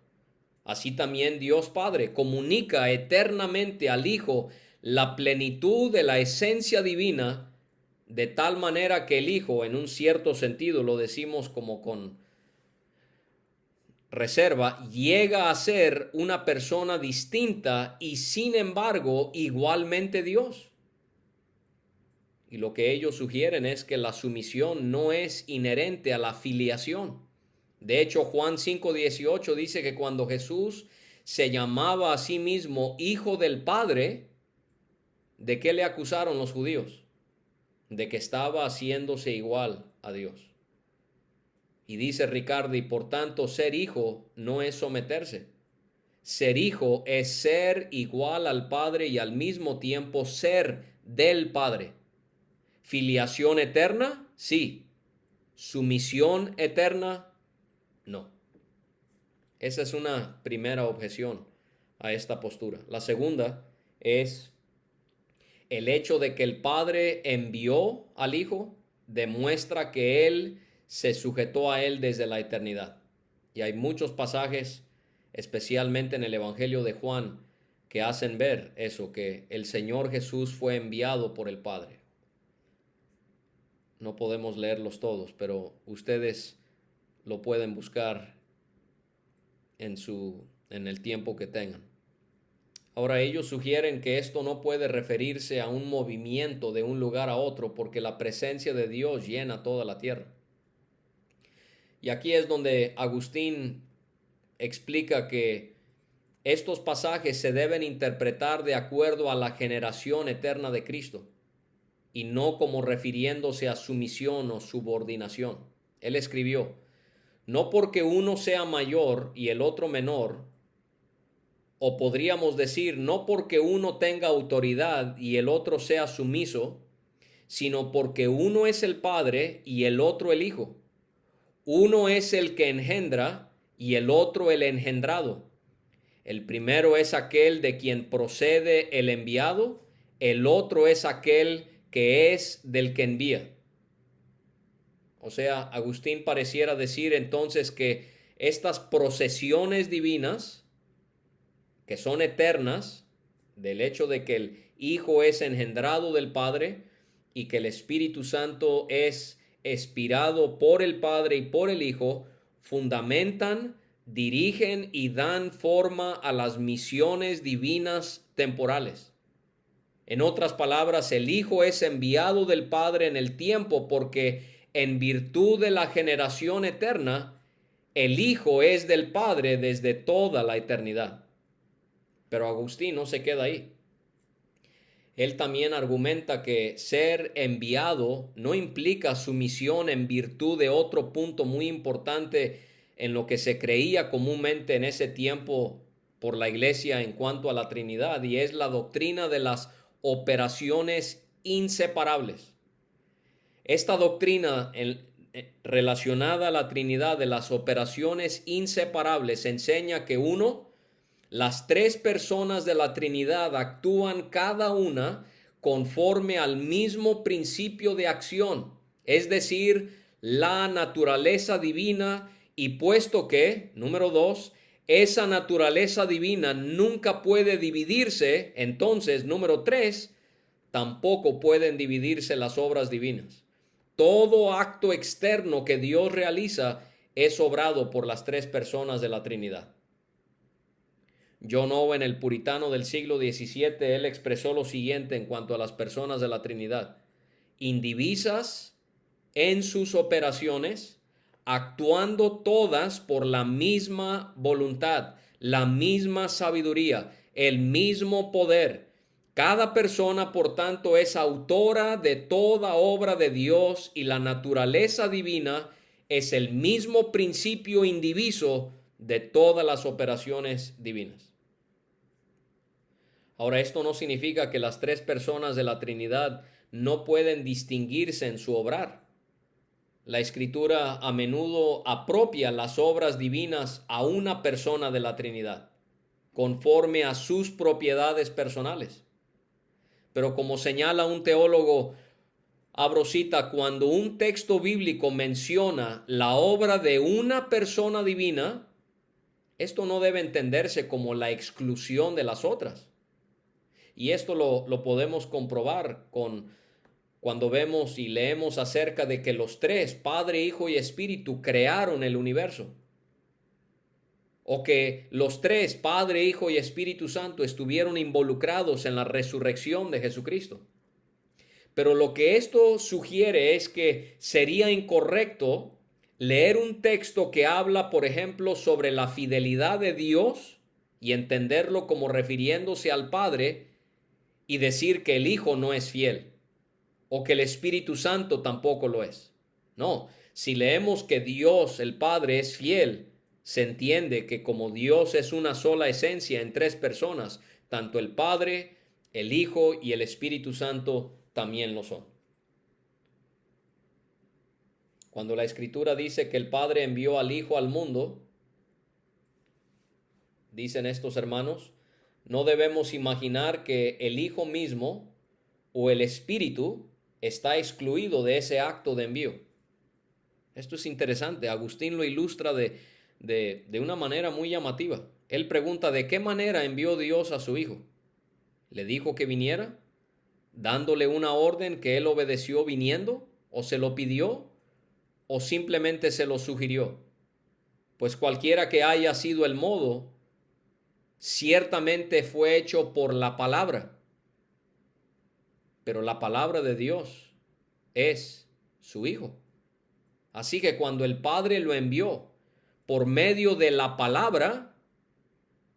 Así también Dios Padre comunica eternamente al Hijo la plenitud de la esencia divina, de tal manera que el Hijo, en un cierto sentido, lo decimos como con reserva, llega a ser una persona distinta y sin embargo igualmente Dios. Y lo que ellos sugieren es que la sumisión no es inherente a la filiación. De hecho, Juan 5:18 dice que cuando Jesús se llamaba a sí mismo Hijo del Padre, ¿de qué le acusaron los judíos? De que estaba haciéndose igual a Dios. Y dice Ricardo, y por tanto ser hijo no es someterse. Ser hijo es ser igual al Padre y al mismo tiempo ser del Padre. ¿Filiación eterna? Sí. ¿Sumisión eterna? No. Esa es una primera objeción a esta postura. La segunda es el hecho de que el Padre envió al Hijo, demuestra que Él se sujetó a Él desde la eternidad. Y hay muchos pasajes, especialmente en el Evangelio de Juan, que hacen ver eso, que el Señor Jesús fue enviado por el Padre. No podemos leerlos todos, pero ustedes lo pueden buscar en el tiempo que tengan. Ahora ellos sugieren que esto no puede referirse a un movimiento de un lugar a otro porque la presencia de Dios llena toda la tierra. Y aquí es donde Agustín explica que estos pasajes se deben interpretar de acuerdo a la generación eterna de Cristo y no como refiriéndose a sumisión o subordinación. Él escribió: no porque uno sea mayor y el otro menor, o podríamos decir, no porque uno tenga autoridad y el otro sea sumiso, sino porque uno es el Padre y el otro el Hijo. Uno es el que engendra y el otro el engendrado. El primero es aquel de quien procede el enviado, el otro es aquel que es del que envía. O sea, Agustín pareciera decir entonces que estas procesiones divinas, que son eternas, del hecho de que el Hijo es engendrado del Padre y que el Espíritu Santo es expirado por el Padre y por el Hijo, fundamentan, dirigen y dan forma a las misiones divinas temporales. En otras palabras, el Hijo es enviado del Padre en el tiempo porque en virtud de la generación eterna, el Hijo es del Padre desde toda la eternidad. Pero Agustín no se queda ahí. Él también argumenta que ser enviado no implica sumisión en virtud de otro punto muy importante en lo que se creía comúnmente en ese tiempo por la iglesia en cuanto a la Trinidad, y es la doctrina de las operaciones inseparables. Esta doctrina relacionada a la Trinidad de las operaciones inseparables enseña que las tres personas de la Trinidad actúan cada una conforme al mismo principio de acción, es decir, la naturaleza divina, y puesto que, número 2, esa naturaleza divina nunca puede dividirse, entonces, número 3, tampoco pueden dividirse las obras divinas. Todo acto externo que Dios realiza es obrado por las tres personas de la Trinidad. John Owen, el puritano del siglo XVII, él expresó lo siguiente en cuanto a las personas de la Trinidad: indivisas en sus operaciones, actuando todas por la misma voluntad, la misma sabiduría, el mismo poder, Cada persona, por tanto, es autora de toda obra de Dios y la naturaleza divina es el mismo principio indiviso de todas las operaciones divinas. Ahora, esto no significa que las tres personas de la Trinidad no pueden distinguirse en su obrar. La Escritura a menudo apropia las obras divinas a una persona de la Trinidad, conforme a sus propiedades personales. Pero como señala un teólogo, abro cita, cuando un texto bíblico menciona la obra de una persona divina, esto no debe entenderse como la exclusión de las otras. Y esto lo podemos comprobar cuando vemos y leemos acerca de que los tres, Padre, Hijo y Espíritu, crearon el universo. O que los tres, Padre, Hijo y Espíritu Santo, estuvieron involucrados en la resurrección de Jesucristo. Pero lo que esto sugiere es que sería incorrecto leer un texto que habla, por ejemplo, sobre la fidelidad de Dios y entenderlo como refiriéndose al Padre y decir que el Hijo no es fiel o que el Espíritu Santo tampoco lo es. No, si leemos que Dios, el Padre, es fiel, se entiende que como Dios es una sola esencia en tres personas, tanto el Padre, el Hijo y el Espíritu Santo también lo son. Cuando la Escritura dice que el Padre envió al Hijo al mundo, dicen estos hermanos, no debemos imaginar que el Hijo mismo o el Espíritu está excluido de ese acto de envío. Esto es interesante. Agustín lo ilustra de una manera muy llamativa. Él pregunta, ¿de qué manera envió Dios a su Hijo? ¿Le dijo que viniera, dándole una orden que él obedeció viniendo? ¿O se lo pidió? ¿O simplemente se lo sugirió? Pues cualquiera que haya sido el modo, ciertamente fue hecho por la palabra. Pero la palabra de Dios es su Hijo. Así que cuando el Padre lo envió por medio de la palabra,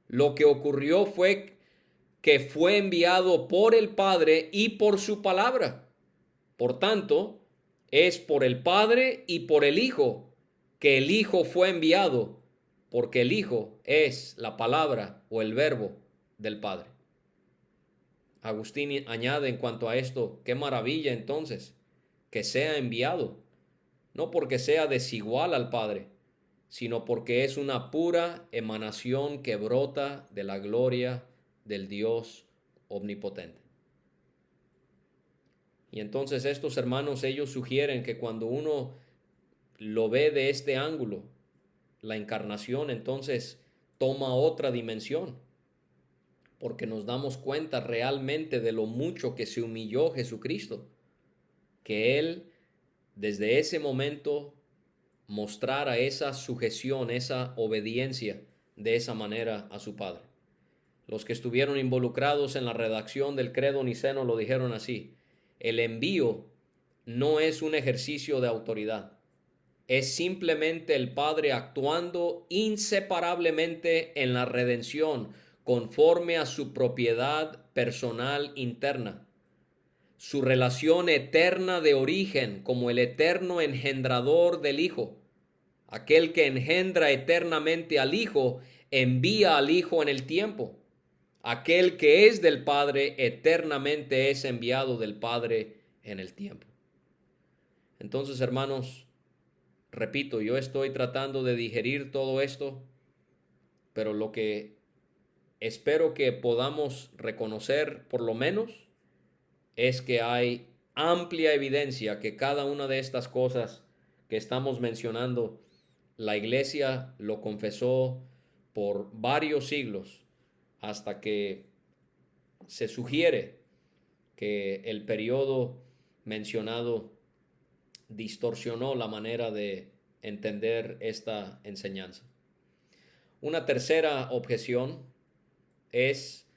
lo que ocurrió fue que fue enviado por el Padre y por su palabra. Por tanto, es por el Padre y por el Hijo que el Hijo fue enviado, porque el Hijo es la palabra o el verbo del Padre. Agustín añade en cuanto a esto, qué maravilla entonces que sea enviado, no porque sea desigual al Padre, sino porque es una pura emanación que brota de la gloria del Dios omnipotente. Y entonces estos hermanos, ellos sugieren que cuando uno lo ve de este ángulo, la encarnación entonces toma otra dimensión, porque nos damos cuenta realmente de lo mucho que se humilló Jesucristo, que Él desde ese momento mostrara esa sujeción, esa obediencia de esa manera a su Padre. Los que estuvieron involucrados en la redacción del credo niceno lo dijeron así: el envío no es un ejercicio de autoridad, es simplemente el Padre actuando inseparablemente en la redención conforme a su propiedad personal interna, su relación eterna de origen como el eterno engendrador del Hijo. Aquel que engendra eternamente al Hijo envía al Hijo en el tiempo. Aquel que es del Padre eternamente es enviado del Padre en el tiempo. Entonces, hermanos, repito, yo estoy tratando de digerir todo esto, pero lo que espero que podamos reconocer por lo menos es que hay amplia evidencia que cada una de estas cosas que estamos mencionando, la Iglesia lo confesó por varios siglos hasta que se sugiere que el periodo mencionado distorsionó la manera de entender esta enseñanza. Una tercera objeción es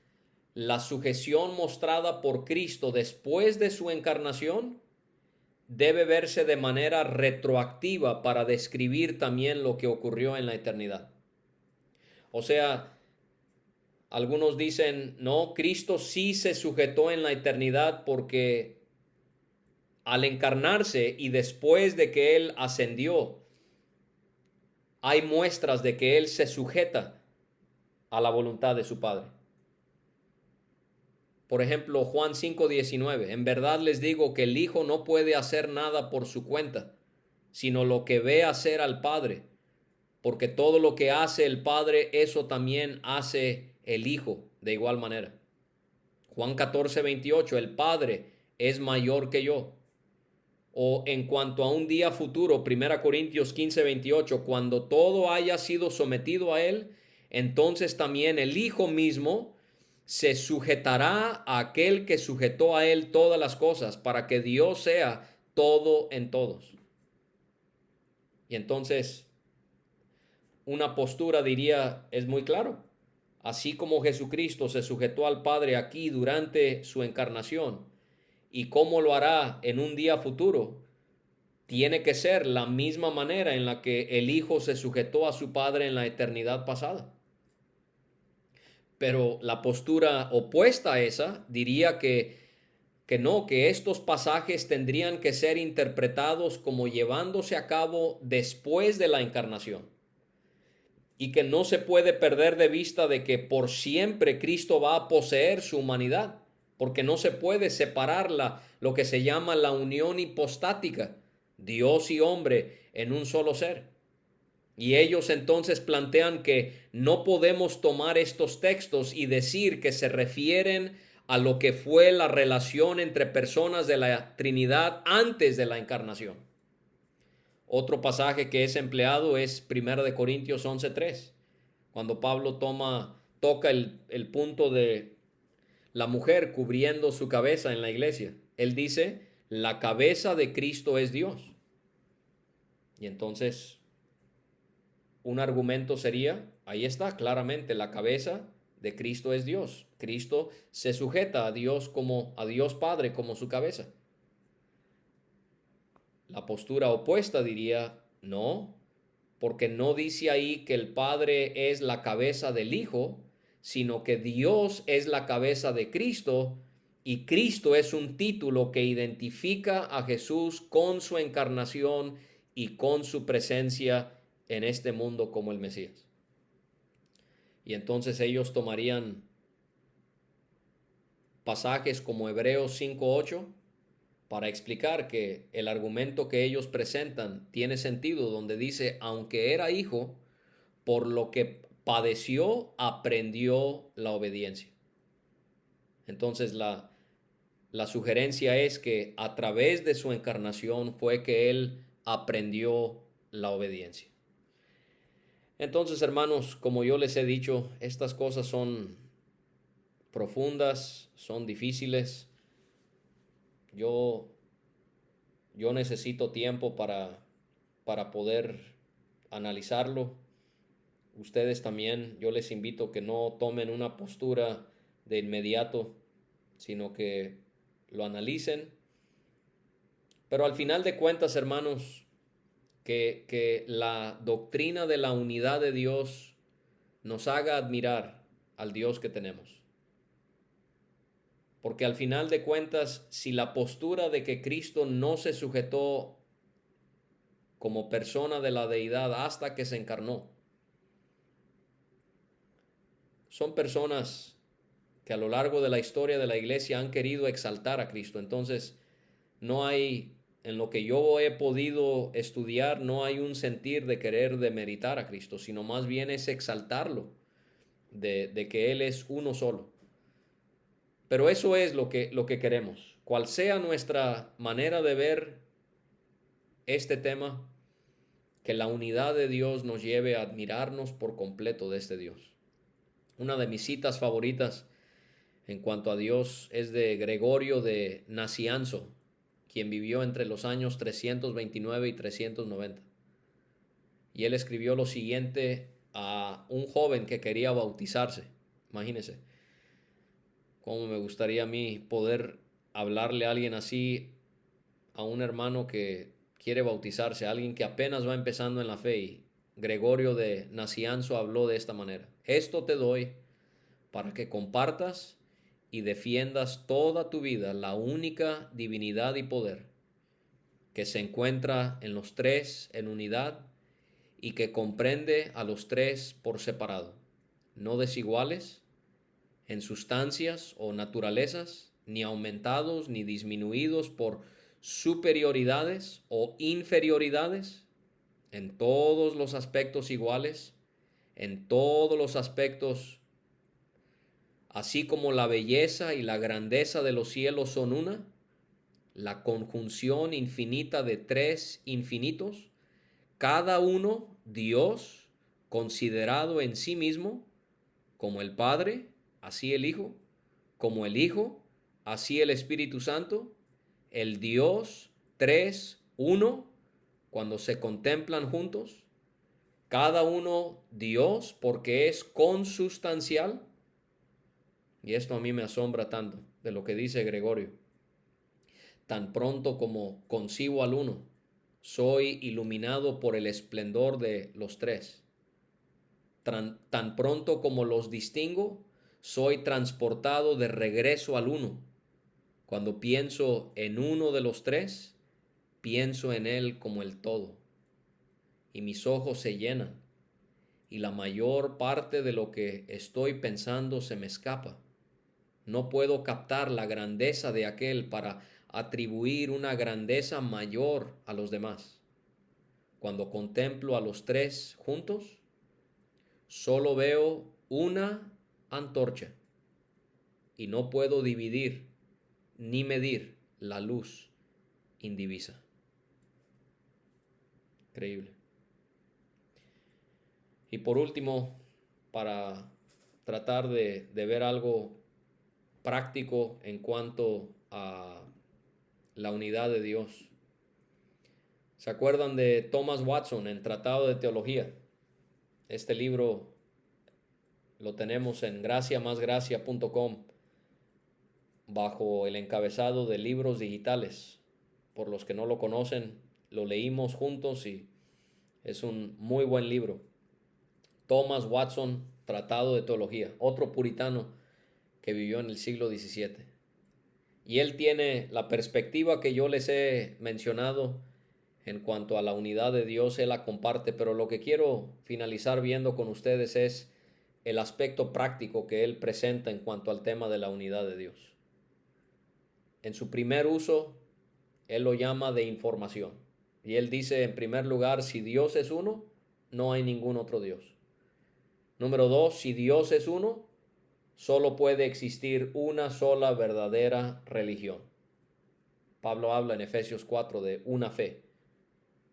la sujeción mostrada por Cristo después de su encarnación debe verse de manera retroactiva para describir también lo que ocurrió en la eternidad. O sea, Algunos dicen, no, Cristo sí se sujetó en la eternidad porque al encarnarse y después de que Él ascendió, hay muestras de que Él se sujeta a la voluntad de su Padre. Por ejemplo, Juan 5:19, en verdad les digo que el Hijo no puede hacer nada por su cuenta, sino lo que ve hacer al Padre, porque todo lo que hace el Padre, eso también hace el Hijo de igual manera. Juan 14:28, el Padre es mayor que yo. O en cuanto a un día futuro, 1 Corintios 15:28, cuando todo haya sido sometido a Él, entonces también el Hijo mismo se sujetará a aquel que sujetó a Él todas las cosas, para que Dios sea todo en todos. Y entonces una postura diría, es muy claro, así como Jesucristo se sujetó al Padre aquí durante su encarnación, y cómo lo hará en un día futuro, tiene que ser la misma manera en la que el Hijo se sujetó a su Padre en la eternidad pasada. Pero la postura opuesta a esa diría que no, que estos pasajes tendrían que ser interpretados como llevándose a cabo después de la encarnación, y que no se puede perder de vista de que por siempre Cristo va a poseer su humanidad, porque no se puede separar lo que se llama la unión hipostática, Dios y hombre en un solo ser. Y ellos entonces plantean que no podemos tomar estos textos y decir que se refieren a lo que fue la relación entre personas de la Trinidad antes de la encarnación. Otro pasaje que es empleado es 1 Corintios 11:3, cuando Pablo toca el punto de la mujer cubriendo su cabeza en la iglesia. Él dice, la cabeza de Cristo es Dios. Y entonces un argumento sería, ahí está, claramente, la cabeza de Cristo es Dios. Cristo se sujeta a Dios como a Dios Padre como su cabeza. La postura opuesta diría, no, porque no dice ahí que el Padre es la cabeza del Hijo, sino que Dios es la cabeza de Cristo, y Cristo es un título que identifica a Jesús con su encarnación y con su presencia en este mundo como el Mesías. Y entonces ellos tomarían pasajes como Hebreos 5:8 para explicar que el argumento que ellos presentan tiene sentido, donde dice, aunque era hijo, por lo que padeció, aprendió la obediencia. Entonces la sugerencia es que a través de su encarnación fue que él aprendió la obediencia. Entonces, hermanos, como yo les he dicho, estas cosas son profundas, son difíciles. Yo necesito tiempo para poder analizarlo. Ustedes también, yo les invito que no tomen una postura de inmediato, sino que lo analicen. Pero al final de cuentas, hermanos, que la doctrina de la unidad de Dios nos haga admirar al Dios que tenemos. Porque al final de cuentas, si la postura de que Cristo no se sujetó como persona de la deidad hasta que se encarnó, son personas que a lo largo de la historia de la iglesia han querido exaltar a Cristo. Entonces, no hay, en lo que yo he podido estudiar, no hay un sentir de querer demeritar a Cristo, sino más bien es exaltarlo, de que Él es uno solo. Pero eso es lo que queremos. Cual sea nuestra manera de ver este tema, que la unidad de Dios nos lleve a admirarnos por completo de este Dios. Una de mis citas favoritas en cuanto a Dios es de Gregorio de Nacianzo, quien vivió entre los años 329 y 390. Y él escribió lo siguiente a un joven que quería bautizarse. Imagínense cómo me gustaría a mí poder hablarle a alguien así, a un hermano que quiere bautizarse, a alguien que apenas va empezando en la fe. Y Gregorio de Nacianzo habló de esta manera: esto te doy para que compartas y defiendas toda tu vida la única divinidad y poder que se encuentra en los tres en unidad y que comprende a los tres por separado, no desiguales en sustancias o naturalezas, ni aumentados ni disminuidos por superioridades o inferioridades, en todos los aspectos iguales, en todos los aspectos, así como la belleza y la grandeza de los cielos son una, la conjunción infinita de tres infinitos, cada uno Dios considerado en sí mismo, como el Padre, así el Hijo, como el Hijo, así el Espíritu Santo, el Dios tres, uno, cuando se contemplan juntos, cada uno Dios porque es consustancial. Y esto a mí me asombra tanto de lo que dice Gregorio. Tan pronto como concibo al uno, soy iluminado por el esplendor de los tres. Tan pronto como los distingo, soy transportado de regreso al uno. Cuando pienso en uno de los tres, pienso en él como el todo. Y mis ojos se llenan, y la mayor parte de lo que estoy pensando se me escapa. No puedo captar la grandeza de aquel para atribuir una grandeza mayor a los demás. Cuando contemplo a los tres juntos, solo veo una antorcha y no puedo dividir ni medir la luz indivisa. Increíble. Y por último, para tratar de ver algo práctico en cuanto a la unidad de Dios. ¿Se acuerdan de Thomas Watson en Tratado de Teología? Este libro lo tenemos en graciamasgracia.com bajo el encabezado de libros digitales. Por los que no lo conocen, lo leímos juntos y es un muy buen libro. Thomas Watson, Tratado de Teología, otro puritano que vivió en el siglo XVII. Y él tiene la perspectiva que yo les he mencionado en cuanto a la unidad de Dios, él la comparte, pero lo que quiero finalizar viendo con ustedes es el aspecto práctico que él presenta en cuanto al tema de la unidad de Dios. En su primer uso, él lo llama de información. Y él dice, en primer lugar, si Dios es uno, no hay ningún otro Dios. Número dos, si Dios es uno, solo puede existir una sola verdadera religión. Pablo habla en Efesios 4 de una fe,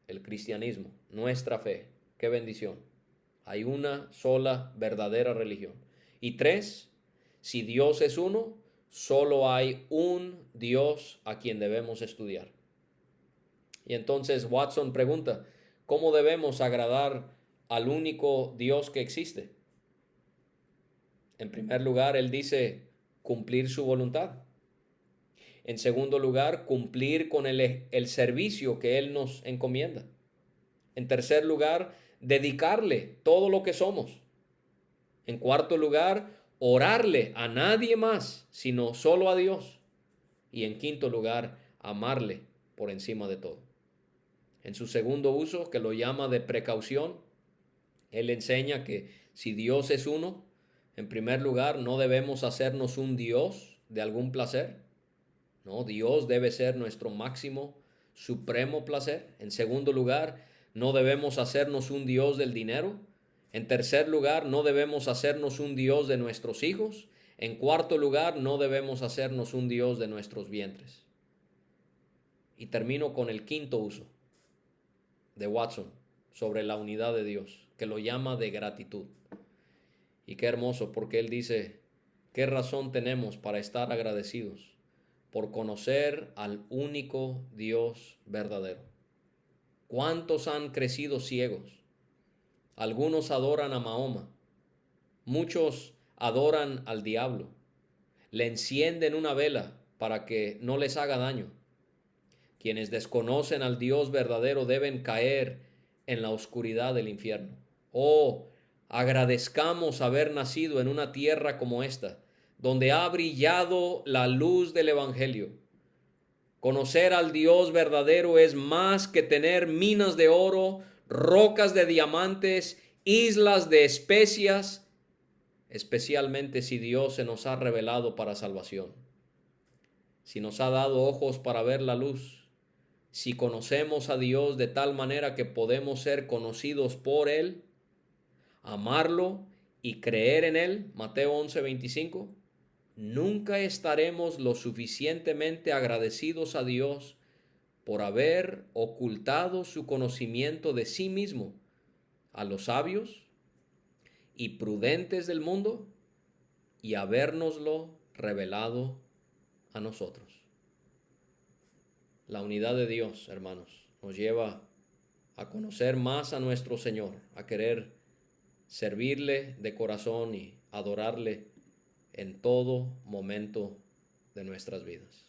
el cristianismo, nuestra fe. ¡Qué bendición! Hay una sola verdadera religión. Y tres, si Dios es uno, solo hay un Dios a quien debemos estudiar. Y entonces Watson pregunta, ¿cómo debemos agradar al único Dios que existe? En primer lugar, él dice, cumplir su voluntad. En segundo lugar, cumplir con el servicio que él nos encomienda. En tercer lugar, dedicarle todo lo que somos. En cuarto lugar, orarle a nadie más, sino solo a Dios. Y en quinto lugar, amarle por encima de todo. En su segundo uso, que lo llama de precaución, él enseña que si Dios es uno, en primer lugar, no debemos hacernos un Dios de algún placer. No, Dios debe ser nuestro máximo, supremo placer. En segundo lugar, no debemos hacernos un Dios del dinero. En tercer lugar, no debemos hacernos un Dios de nuestros hijos. En cuarto lugar, no debemos hacernos un Dios de nuestros vientres. Y termino con el quinto uso de Watson sobre la unidad de Dios, que lo llama de gratitud. Y qué hermoso, porque él dice, ¿qué razón tenemos para estar agradecidos por conocer al único Dios verdadero? ¿Cuántos han crecido ciegos? Algunos adoran a Mahoma, muchos adoran al diablo, le encienden una vela para que no les haga daño. Quienes desconocen al Dios verdadero deben caer en la oscuridad del infierno. Oh, agradezcamos haber nacido en una tierra como esta, donde ha brillado la luz del Evangelio. Conocer al Dios verdadero es más que tener minas de oro, rocas de diamantes, islas de especias, especialmente si Dios se nos ha revelado para salvación. Si nos ha dado ojos para ver la luz, si conocemos a Dios de tal manera que podemos ser conocidos por Él, amarlo y creer en Él, Mateo 11:25, nunca estaremos lo suficientemente agradecidos a Dios por haber ocultado su conocimiento de sí mismo a los sabios y prudentes del mundo y habérnoslo revelado a nosotros. La unidad de Dios, hermanos, nos lleva a conocer más a nuestro Señor, a querer servirle de corazón y adorarle en todo momento de nuestras vidas.